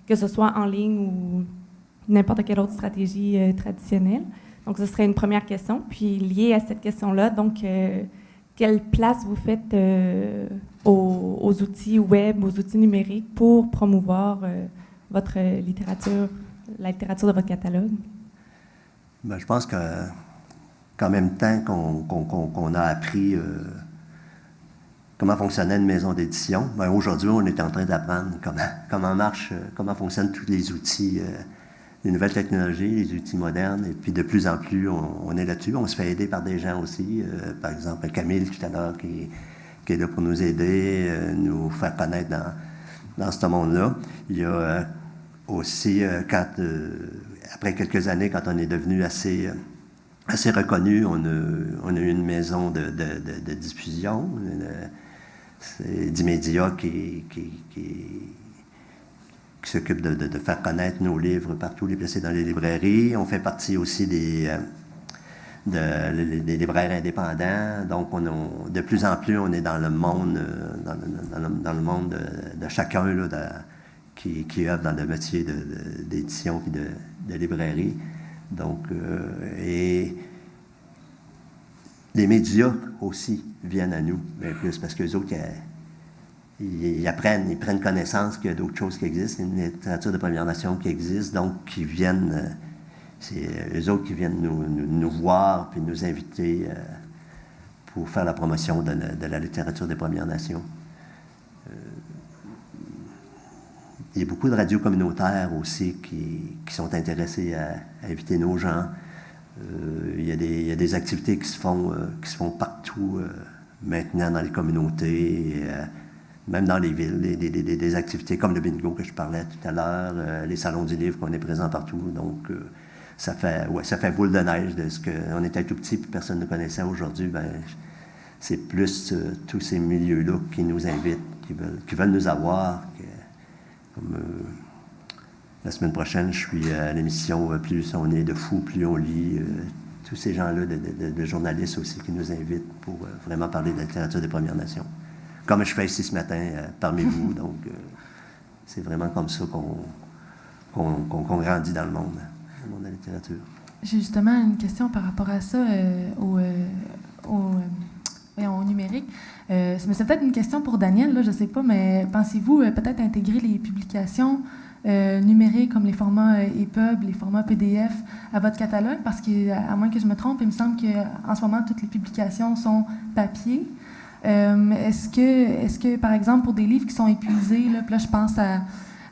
que ce soit en ligne ou n'importe quelle autre stratégie traditionnelle. Donc, ce serait une première question. Puis, liée à cette question-là, donc, quelle place vous faites aux outils web, aux outils numériques pour promouvoir votre littérature, la littérature de votre catalogue? Bien, je pense qu'en même temps qu'on a appris comment fonctionnait une maison d'édition, bien, aujourd'hui, on est en train d'apprendre comment fonctionnent tous les outils, les nouvelles technologies, les outils modernes, et puis de plus en plus, on est là-dessus. On se fait aider par des gens aussi. Par exemple, Camille, tout à l'heure, qui est là pour nous aider, nous faire connaître dans ce monde-là. Il y a aussi, après quelques années, quand on est devenu assez reconnu, on a eu une maison de diffusion, c'est d'Immédiat qui s'occupe de faire connaître nos livres partout, les placer dans les librairies. On fait partie aussi des libraires indépendants. Donc, de plus en plus, on est dans le monde, dans le monde de chacun là, qui œuvre dans le métier d'édition et de librairie. Donc, et les médias aussi viennent à nous, bien plus, parce qu'eux autres, ils prennent connaissance qu'il y a d'autres choses qui existent, une littérature de Premières Nations qui existe, donc qui viennent, c'est eux autres qui viennent nous voir puis nous inviter pour faire la promotion de la littérature des Premières Nations. Il y a beaucoup de radios communautaires aussi qui sont intéressées à inviter nos gens. Il y a des activités qui se font partout maintenant dans les communautés, même dans les villes, des activités comme le bingo que je parlais tout à l'heure, les salons du livre qu'on est présent partout. Donc, ça fait boule de neige de ce qu'on était tout petit et personne ne connaissait aujourd'hui. Ben, c'est plus tous ces milieux-là qui nous invitent, qui veulent nous avoir. Comme la semaine prochaine, je suis à l'émission Plus on est de fous, plus on lit. Tous ces gens-là, de journalistes aussi, qui nous invitent pour vraiment parler de la littérature des Premières Nations. Comme je fais ici ce matin parmi vous. Donc, c'est vraiment comme ça qu'on grandit dans le monde de la littérature. J'ai justement une question par rapport à ça, au numérique. Mais c'est peut-être une question pour Daniel, là, je ne sais pas, mais pensez-vous peut-être intégrer les publications numériques comme les formats EPUB, les formats PDF à votre catalogue? Parce qu'à moins que je me trompe, il me semble qu'en ce moment, toutes les publications sont papier. Est-ce que, par exemple, pour des livres qui sont épuisés, là, puis là, je pense à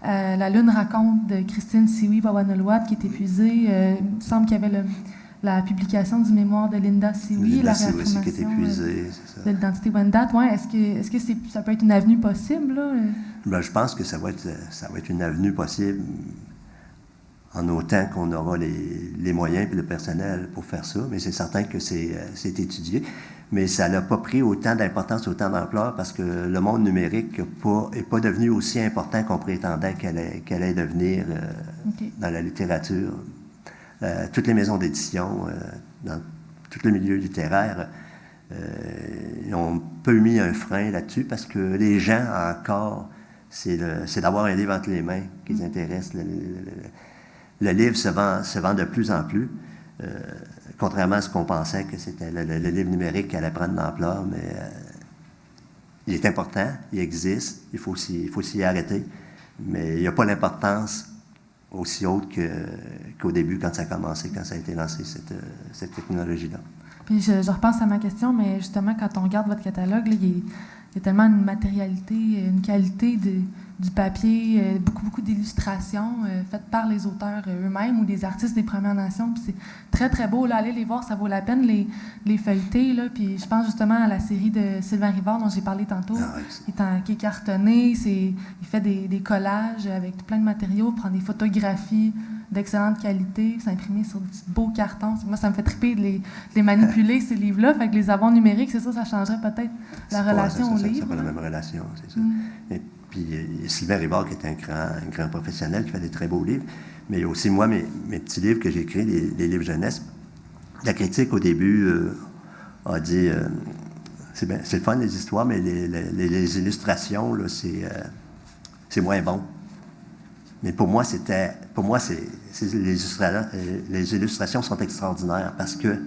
La Lune raconte de Christine Sioui-Wawanolwat qui est épuisée. Il me semble qu'il y avait la publication du mémoire de Linda Sioui, la réaffirmation qui est épuisée, c'est ça. De l'identité Wendat. Ouais, est-ce que ça peut être une avenue possible, là? Ben, je pense que ça va être une avenue possible en autant qu'on aura les moyens et le personnel pour faire ça, mais c'est certain que c'est étudié. Mais ça n'a pas pris autant d'importance, autant d'ampleur, parce que le monde numérique n'est pas devenu aussi important qu'on prétendait qu'elle allait devenir dans la littérature. Toutes les maisons d'édition, dans tout le milieu littéraire, ont peu mis un frein là-dessus, parce que les gens, encore, c'est d'avoir un livre entre les mains qui les intéresse. Le livre se vend de plus en plus, contrairement à ce qu'on pensait que c'était le livre numérique qui allait prendre de l'ampleur, mais il est important, il existe, il faut s'y arrêter, mais il n'y a pas l'importance aussi haute qu'au début, quand ça a commencé, quand ça a été lancé, cette technologie-là. Puis je repense à ma question, mais justement, quand on regarde votre catalogue, là, il y a tellement une matérialité, une qualité du papier, beaucoup d'illustrations faites par les auteurs eux-mêmes ou des artistes des Premières Nations. Puis c'est très, très beau. Là, allez les voir, ça vaut la peine, les feuilleter. Là. Puis je pense justement à la série de Sylvain Rivard dont j'ai parlé tantôt, qui est cartonné. Il fait des collages avec plein de matériaux, prend des photographies d'excellente qualité, s'imprimer sur du beau carton. Moi, ça me fait triper de les manipuler, ces livres-là. Fait que les avoir numériques, c'est ça changerait peut-être la relation au livre. C'est pas la même relation, c'est ça. Et puis, Sylvain Rivard, qui est un grand professionnel, qui fait des très beaux livres. Mais il y a aussi, moi, mes petits livres que j'ai écrits, les livres jeunesse. La critique, au début, a dit c'est le fun, les histoires, mais les illustrations, là, c'est moins bon. Mais pour moi, les illustrations sont extraordinaires parce que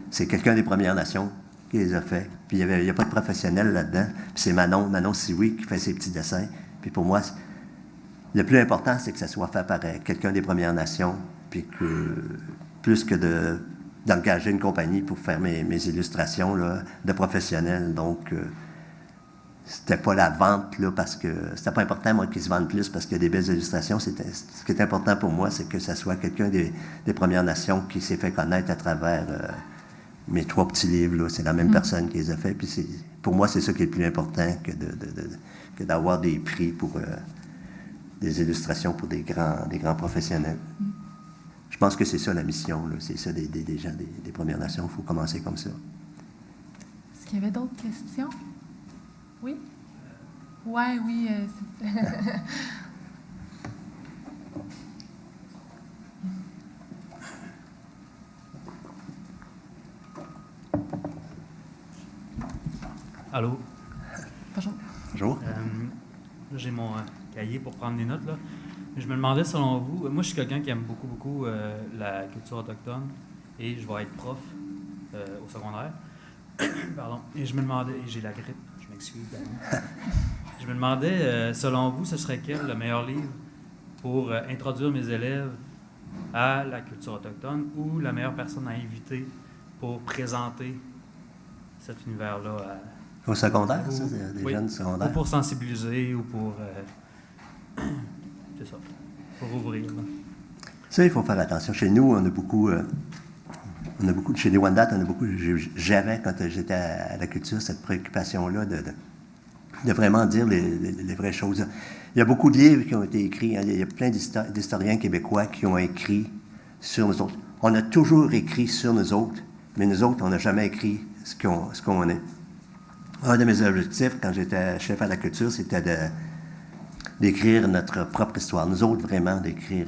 c'est quelqu'un des Premières Nations qui les a fait. Puis il n'y a pas de professionnel là-dedans. Puis c'est Manon Sioui qui fait ses petits dessins. Puis pour moi, le plus important, c'est que ça soit fait par quelqu'un des Premières Nations, puis plus que d'engager une compagnie pour faire mes illustrations là, de professionnels. Donc, c'était pas la vente, là, parce que c'était pas important, moi, qu'ils se vendent plus parce qu'il y a des belles illustrations. Ce qui est important pour moi, c'est que ça soit quelqu'un des Premières Nations qui s'est fait connaître à travers mes 3 petits livres, là. C'est la même personne qui les a fait. Puis pour moi, c'est ça qui est le plus important que d'avoir des prix pour des illustrations pour des grands professionnels. Je pense que c'est ça la mission, là. C'est ça des gens des Premières Nations. Il faut commencer comme ça. Est-ce qu'il y avait d'autres questions? Oui? Oui. Allô? Bonjour. Bonjour. Là, j'ai mon cahier pour prendre des notes, là. Mais je me demandais, selon vous, moi, je suis quelqu'un qui aime beaucoup la culture autochtone et je vais être prof au secondaire. Pardon. Et je me demandais, j'ai la grippe, je m'excuse. Je me demandais, selon vous, ce serait quel le meilleur livre pour introduire mes élèves à la culture autochtone ou la meilleure personne à inviter pour présenter cet univers-là au secondaire, ça, des jeunes secondaires? Ou pour sensibiliser ou pour... c'est ça, pour ouvrir. Là. Ça, il faut faire attention. Chez nous, on a beaucoup chez les Wendat, on a beaucoup, j'avais, quand j'étais à la culture, cette préoccupation-là de vraiment dire les vraies choses. Il y a beaucoup de livres qui ont été écrits. Hein, il y a plein d'historiens québécois qui ont écrit sur nous autres. On a toujours écrit sur nous autres, mais nous autres, on n'a jamais écrit ce qu'on est. Un de mes objectifs, quand j'étais chef à la culture, c'était d'écrire notre propre histoire. Nous autres, vraiment, d'écrire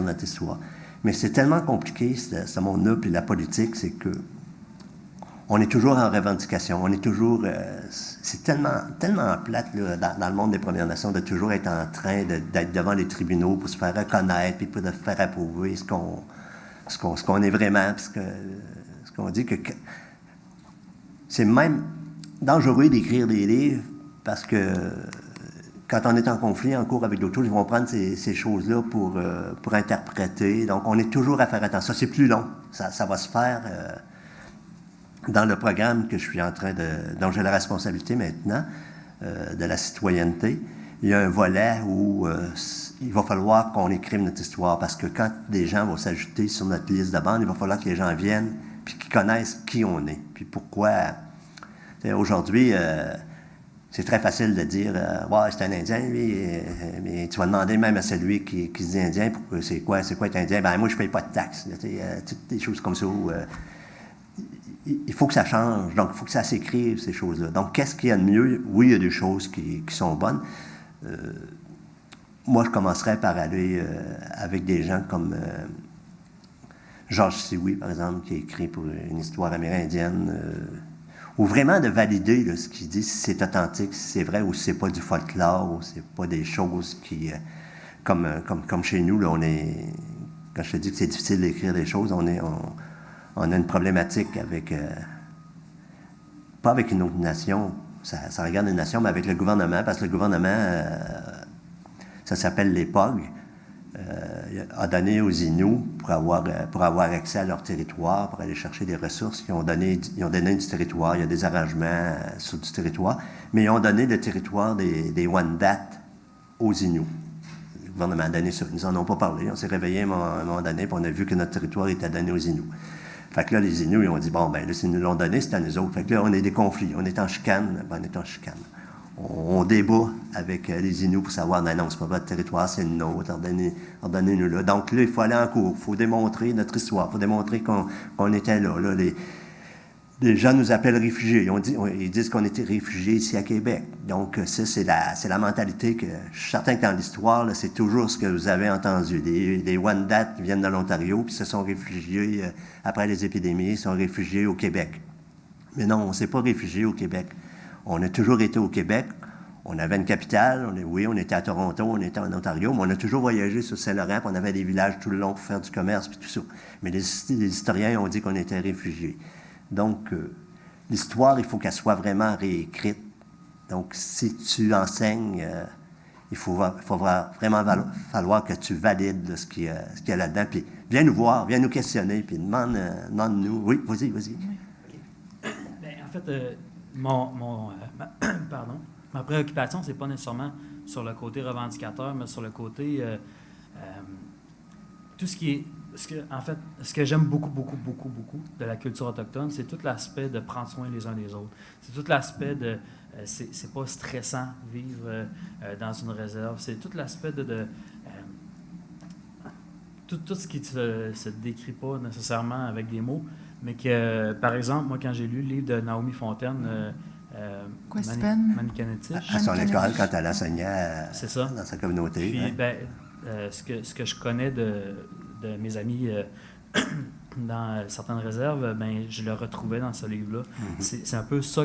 notre histoire. Mais c'est tellement compliqué, ce monde-là, puis la politique, c'est que on est toujours en revendication. On est toujours... c'est tellement plate, là, dans le monde des Premières Nations, de toujours être en train d'être devant les tribunaux pour se faire reconnaître, puis pour se faire approuver ce qu'on est vraiment, puis ce qu'on dit que c'est même dangereux d'écrire des livres parce que quand on est en conflit, en cours avec d'autres choses, ils vont prendre ces choses-là pour interpréter. Donc, on est toujours à faire attention. C'est plus long. Ça va se faire dans le programme que je suis dont j'ai la responsabilité maintenant, de la citoyenneté, il y a un volet où il va falloir qu'on écrive notre histoire, parce que quand des gens vont s'ajouter sur notre liste de bande, il va falloir que les gens viennent puis qu'ils connaissent qui on est, puis pourquoi. Aujourd'hui, c'est très facile de dire ouais, c'est un Indien, lui, mais tu vas demander même à celui qui se dit Indien, c'est quoi être Indien? Ben moi, je ne paye pas de taxes. Toutes des choses comme ça où il faut que ça change, donc il faut que ça s'écrive, ces choses-là. Donc, qu'est-ce qu'il y a de mieux? Oui, il y a des choses qui sont bonnes. Moi, je commencerais par aller avec des gens comme Georges Sioui, par exemple, qui a écrit pour une histoire amérindienne, ou vraiment de valider là, ce qu'il dit, si c'est authentique, si c'est vrai, ou si c'est pas du folklore, ou si c'est pas des choses qui... comme chez nous, là, on est... Quand je te dis que c'est difficile d'écrire des choses, on a une problématique avec... pas avec une autre nation, ça regarde une nation, mais avec le gouvernement, parce que le gouvernement, ça s'appelle les POG, a donné aux Inuits pour avoir accès à leur territoire, pour aller chercher des ressources. Ils ont donné du territoire, il y a des arrangements sur du territoire, mais ils ont donné le territoire des Wendat aux Inuits. Le gouvernement a donné ça. Ils n'en ont pas parlé. On s'est réveillé à un moment donné, puis on a vu que notre territoire était donné aux Inuits. Fait que là, les Inuits, ils ont dit, bon, ben là, s'ils nous l'ont donné, c'est à nous autres. Fait que là, on est des conflits. On est en chicane. On débat avec les Inuits pour savoir, non, c'est pas votre territoire, c'est le nôtre, ordonnez-nous là. Donc là, il faut aller en cours, il faut démontrer notre histoire, il faut démontrer qu'on était là. Les gens nous appellent réfugiés. Ils disent qu'on était réfugiés ici à Québec. Donc ça, c'est la mentalité que je suis certain que dans l'histoire, là, c'est toujours ce que vous avez entendu. Les Wendat viennent de l'Ontario, puis se sont réfugiés après les épidémies, ils sont réfugiés au Québec. Mais non, on ne s'est pas réfugiés au Québec. On a toujours été au Québec. On avait une capitale. On était à Toronto, on était en Ontario, mais on a toujours voyagé sur Saint-Laurent, puis on avait des villages tout le long pour faire du commerce, puis tout ça. Mais les historiens ont dit qu'on était réfugiés. Donc, l'histoire, il faut qu'elle soit vraiment réécrite. Donc, si tu enseignes, il faut vraiment falloir que tu valides là, ce qu'il y a là-dedans. Puis, viens nous voir, viens nous questionner, puis demande-nous. Oui, vas-y. Okay. Bien, en fait, ma préoccupation, c'est pas nécessairement sur le côté revendicateur, mais sur le côté tout ce qui est... Ce que j'aime beaucoup de la culture autochtone, c'est tout l'aspect de prendre soin les uns des autres. C'est tout l'aspect de... c'est pas stressant vivre dans une réserve. C'est tout l'aspect tout ce qui ne se décrit pas nécessairement avec des mots, mais que, par exemple, moi, quand j'ai lu le livre de Naomi Fontaine, Manikanetich, à son école, quand elle enseignait dans sa communauté. Puis, ce que je connais de mes amis dans certaines réserves, ben, je le retrouvais dans ce livre-là. Mm-hmm. C'est un peu ça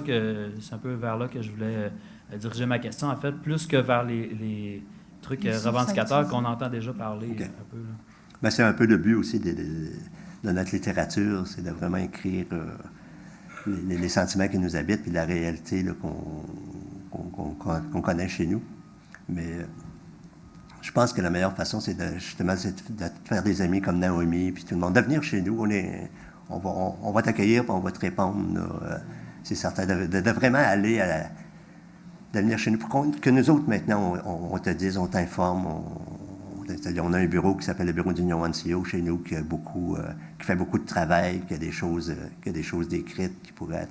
c'est un peu vers là que je voulais diriger ma question, en fait, plus que vers les trucs revendicateurs qu'on entend déjà parler un peu. Là. Ben, c'est un peu le but aussi de notre littérature, c'est de vraiment écrire les sentiments qui nous habitent puis la réalité là, qu'on connaît chez nous. Mais je pense que la meilleure façon, c'est de faire des amis comme Naomi puis tout le monde, de venir chez nous. On va t'accueillir puis on va te répondre. Là, c'est certain. De vraiment aller de venir chez nous. Pour que nous autres, maintenant, on te dise, on t'informe. On a un bureau qui s'appelle le bureau d'Union NCO chez nous qui fait beaucoup de travail, qui a des choses décrites qui pourraient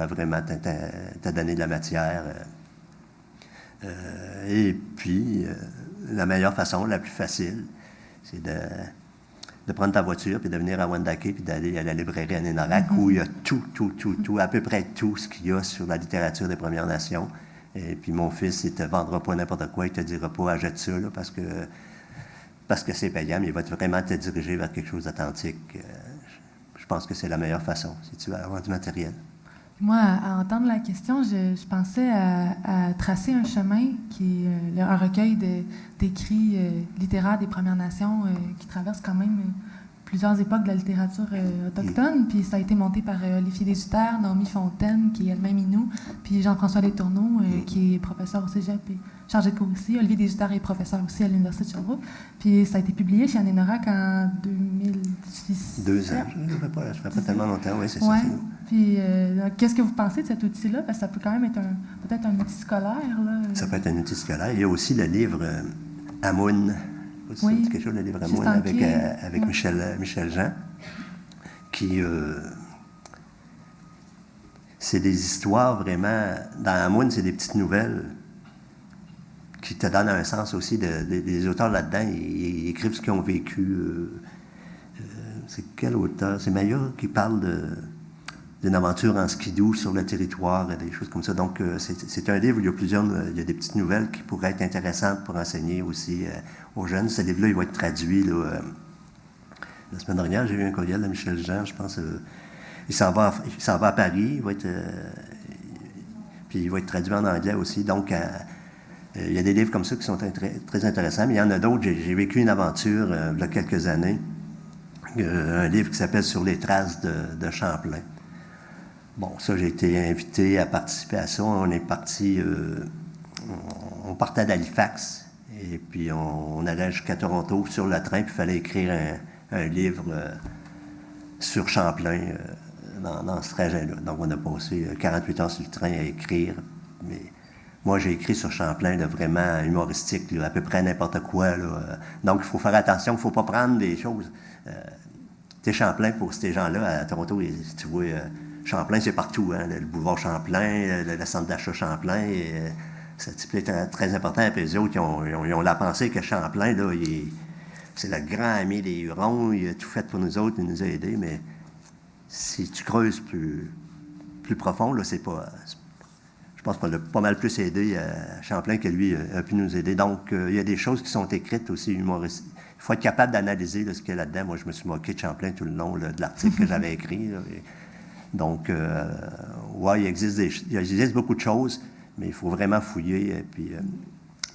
vraiment te donner de la matière. Et puis, la meilleure façon, la plus facile, c'est de prendre ta voiture puis de venir à Wendake puis d'aller à la librairie Anénorak où il y a tout, à peu près tout ce qu'il y a sur la littérature des Premières Nations. Et puis mon fils, il ne te vendra pas n'importe quoi, il ne te dira pas achète ça là, parce que c'est payant, mais il va vraiment te diriger vers quelque chose d'authentique. Je pense que c'est la meilleure façon, si tu veux avoir du matériel. Moi, à entendre la question, je pensais à tracer un chemin qui est un recueil d'écrits littéraires des Premières Nations qui traverse quand même plusieurs époques de la littérature autochtone. Puis ça a été monté par Olivier Desuters, Naomi Fontaine, qui est elle-même Inou, puis Jean-François Letourneau, qui est professeur au cégep et chargé de cours ici. Olivier Desuters est professeur aussi à l'Université de Sherbrooke. Puis ça a été publié chez Anénorac en 2006. 2 ans, ça fait pas tellement longtemps, oui, c'est ouais. ça. Puis qu'est-ce que vous pensez de cet outil-là? Parce que ça peut quand même être peut-être un outil scolaire. Là. Ça peut être un outil scolaire. Il y a aussi le livre Amoun. Oui. C'est quelque chose, le livre Amoun, avec Michel Jean, qui... c'est des histoires vraiment... Dans Amoun, c'est des petites nouvelles qui te donnent un sens aussi. Les auteurs là-dedans, ils écrivent ce qu'ils ont vécu. C'est quel auteur? C'est Maya qui parle d'une aventure en skidoo sur le territoire, des choses comme ça. Donc, c'est un livre où il y a des petites nouvelles qui pourraient être intéressantes pour enseigner aussi aux jeunes. Ce livre-là, il va être traduit. La semaine dernière, j'ai eu un courriel de Michel Jean, je pense. Il s'en va à Paris. Puis il va être traduit en anglais aussi. Donc, il y a des livres comme ça qui sont très intéressants. Mais il y en a d'autres. J'ai vécu une aventure il y a quelques années. Un livre qui s'appelle « Sur les traces de Champlain ». Bon, ça, j'ai été invité à participer à ça. On est parti, on partait d'Halifax, et puis on allait jusqu'à Toronto sur le train, puis il fallait écrire un livre sur Champlain dans ce trajet-là. Donc, on a passé 48 heures sur le train à écrire. Mais moi, j'ai écrit sur Champlain, là, vraiment humoristique, là, à peu près n'importe quoi. Là. Donc, il faut faire attention, il ne faut pas prendre des choses. Tu sais, Champlain, pour ces gens-là, à Toronto, tu vois... Champlain, c'est partout, hein, le boulevard Champlain, le centre d'achat Champlain. Ce type-là est très important. Et puis les autres, ils ont la pensée que Champlain, là, c'est le grand ami des Hurons, il a tout fait pour nous autres, il nous a aidés, mais si tu creuses plus profond, là, c'est pas... Je pense qu'on a pas mal plus aidé Champlain que lui a pu nous aider. Donc, il y a des choses qui sont écrites aussi humoristiques. Il faut être capable d'analyser là, ce qu'il y a là-dedans. Moi, je me suis moqué de Champlain tout le long là, de l'article que j'avais écrit. Là, donc, ouais, il existe beaucoup de choses, mais il faut vraiment fouiller et puis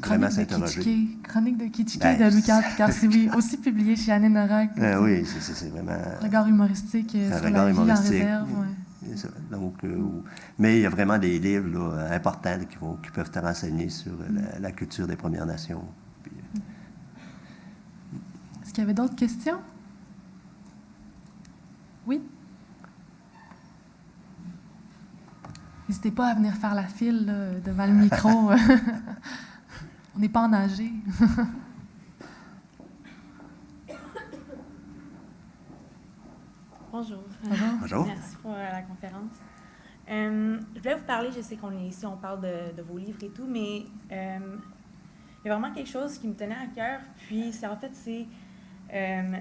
vraiment s'interroger. Chronique de Kitschké de Lucas Picard-Sioui, aussi publié chez Anénorac. Oui, c'est vraiment... Regard humoristique sur la vie en réserve. Ouais. Ça. Donc, mais il y a vraiment des livres là, importants là, qui peuvent te renseigner sur la culture des Premières Nations. Puis, Est-ce qu'il y avait d'autres questions? Oui? N'hésitez pas à venir faire la file là, devant le micro. On n'est pas en AG. Bonjour. Bonjour. Merci pour la conférence. Je voulais vous parler, je sais qu'on est ici, on parle de vos livres et tout, mais il y a vraiment quelque chose qui me tenait à cœur, puis c'est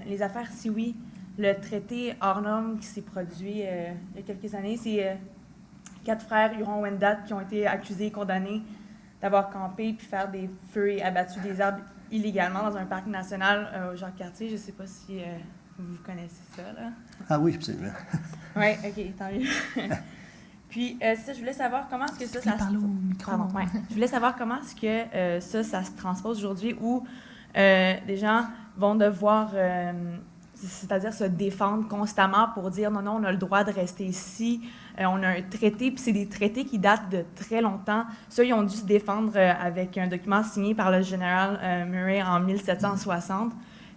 les affaires Sioui, le traité hors norme qui s'est produit il y a quelques années. C'est 4 frères Huron-Wendat qui ont été accusés et condamnés d'avoir campé puis faire des feux et abattu des arbres illégalement dans un parc national au Jacques-Cartier. Je ne sais pas si vous connaissez ça, là. Ah oui, absolument. Oui, OK, tant mieux. Puis, ça, je voulais savoir comment est-ce que ça parle au micro. Pardon, ouais. Je voulais savoir comment est-ce que ça se transpose aujourd'hui où les gens vont devoir... c'est-à-dire se défendre constamment pour dire non, on a le droit de rester ici, on a un traité, puis c'est des traités qui datent de très longtemps. Ça, ils ont dû se défendre avec un document signé par le général Murray en 1760.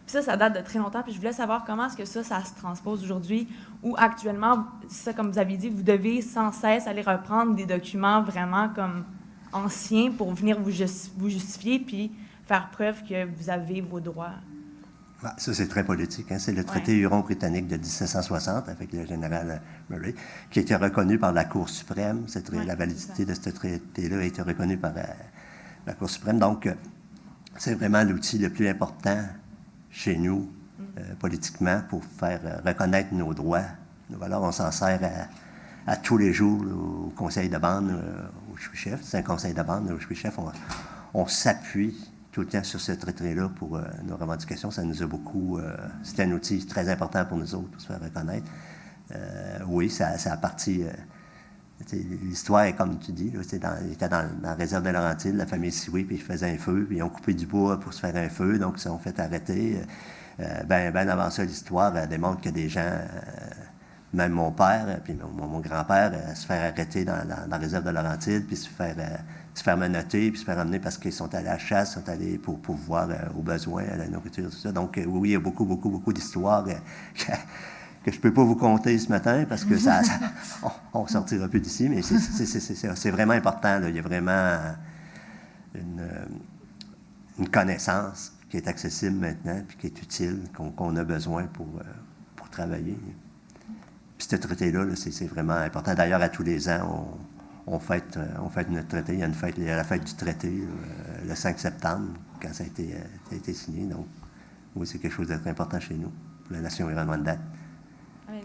Puis ça date de très longtemps, puis je voulais savoir comment est-ce que ça se transpose aujourd'hui, où actuellement, ça, comme vous avez dit, vous devez sans cesse aller reprendre des documents vraiment comme anciens pour venir vous justifier, puis faire preuve que vous avez vos droits. Ça, c'est très politique. Hein? C'est le traité Huron-Britannique de 1760 avec le général Murray, qui a été reconnu par la Cour suprême. La validité de ce traité-là a été reconnue par la Cour suprême. Donc, c'est vraiment l'outil le plus important chez nous, politiquement, pour faire reconnaître nos droits, nos valeurs. On s'en sert à tous les jours là, au conseil de bande, au chef. C'est un conseil de bande, au chef. On s'appuie tout le temps sur ce traité-là pour nos revendications. Ça nous a beaucoup... c'est un outil très important pour nous autres, pour se faire reconnaître. Oui, ça a parti L'histoire, comme tu dis, là, il était dans la réserve de Laurentides, la famille Sioui, puis ils faisaient un feu, puis ils ont coupé du bois pour se faire un feu, donc ils se sont fait arrêter. Ben avant ça, l'histoire démontre que des gens, même mon père, puis mon grand-père, se faire arrêter dans la réserve de Laurentides, puis se faire menotter, puis se faire emmener parce qu'ils sont allés à la chasse, sont allés pour pouvoir aux besoins, à la nourriture, tout ça. Donc oui, il y a beaucoup d'histoires que je ne peux pas vous conter ce matin parce que on ne sortira plus d'ici, mais c'est vraiment important. Là. Il y a vraiment une connaissance qui est accessible maintenant puis qui est utile, qu'on a besoin pour travailler. Puis ce traité-là, c'est vraiment important. D'ailleurs, à tous les ans, on fête notre traité. Il y a la fête du traité le 5 septembre, quand ça a été signé. Donc, oui, c'est quelque chose d'être important chez nous, pour la Nation Huron-Wendat.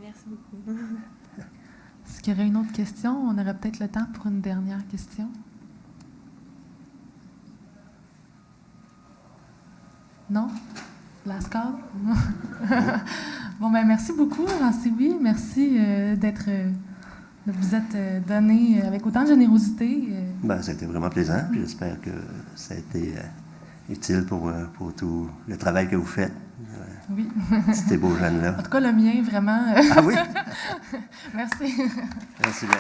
Merci beaucoup. Est-ce qu'il y aurait une autre question? On aurait peut-être le temps pour une dernière question. Non? Last call? Bon, ben merci beaucoup, Jean-Sylvie. Merci de vous être donné avec autant de générosité. Ben, ça a été vraiment plaisant. J'espère que ça a été utile pour tout le travail que vous faites. Oui. Ces beaux jeunes-là. En tout cas, le mien, vraiment. Ah oui? Merci. Merci bien.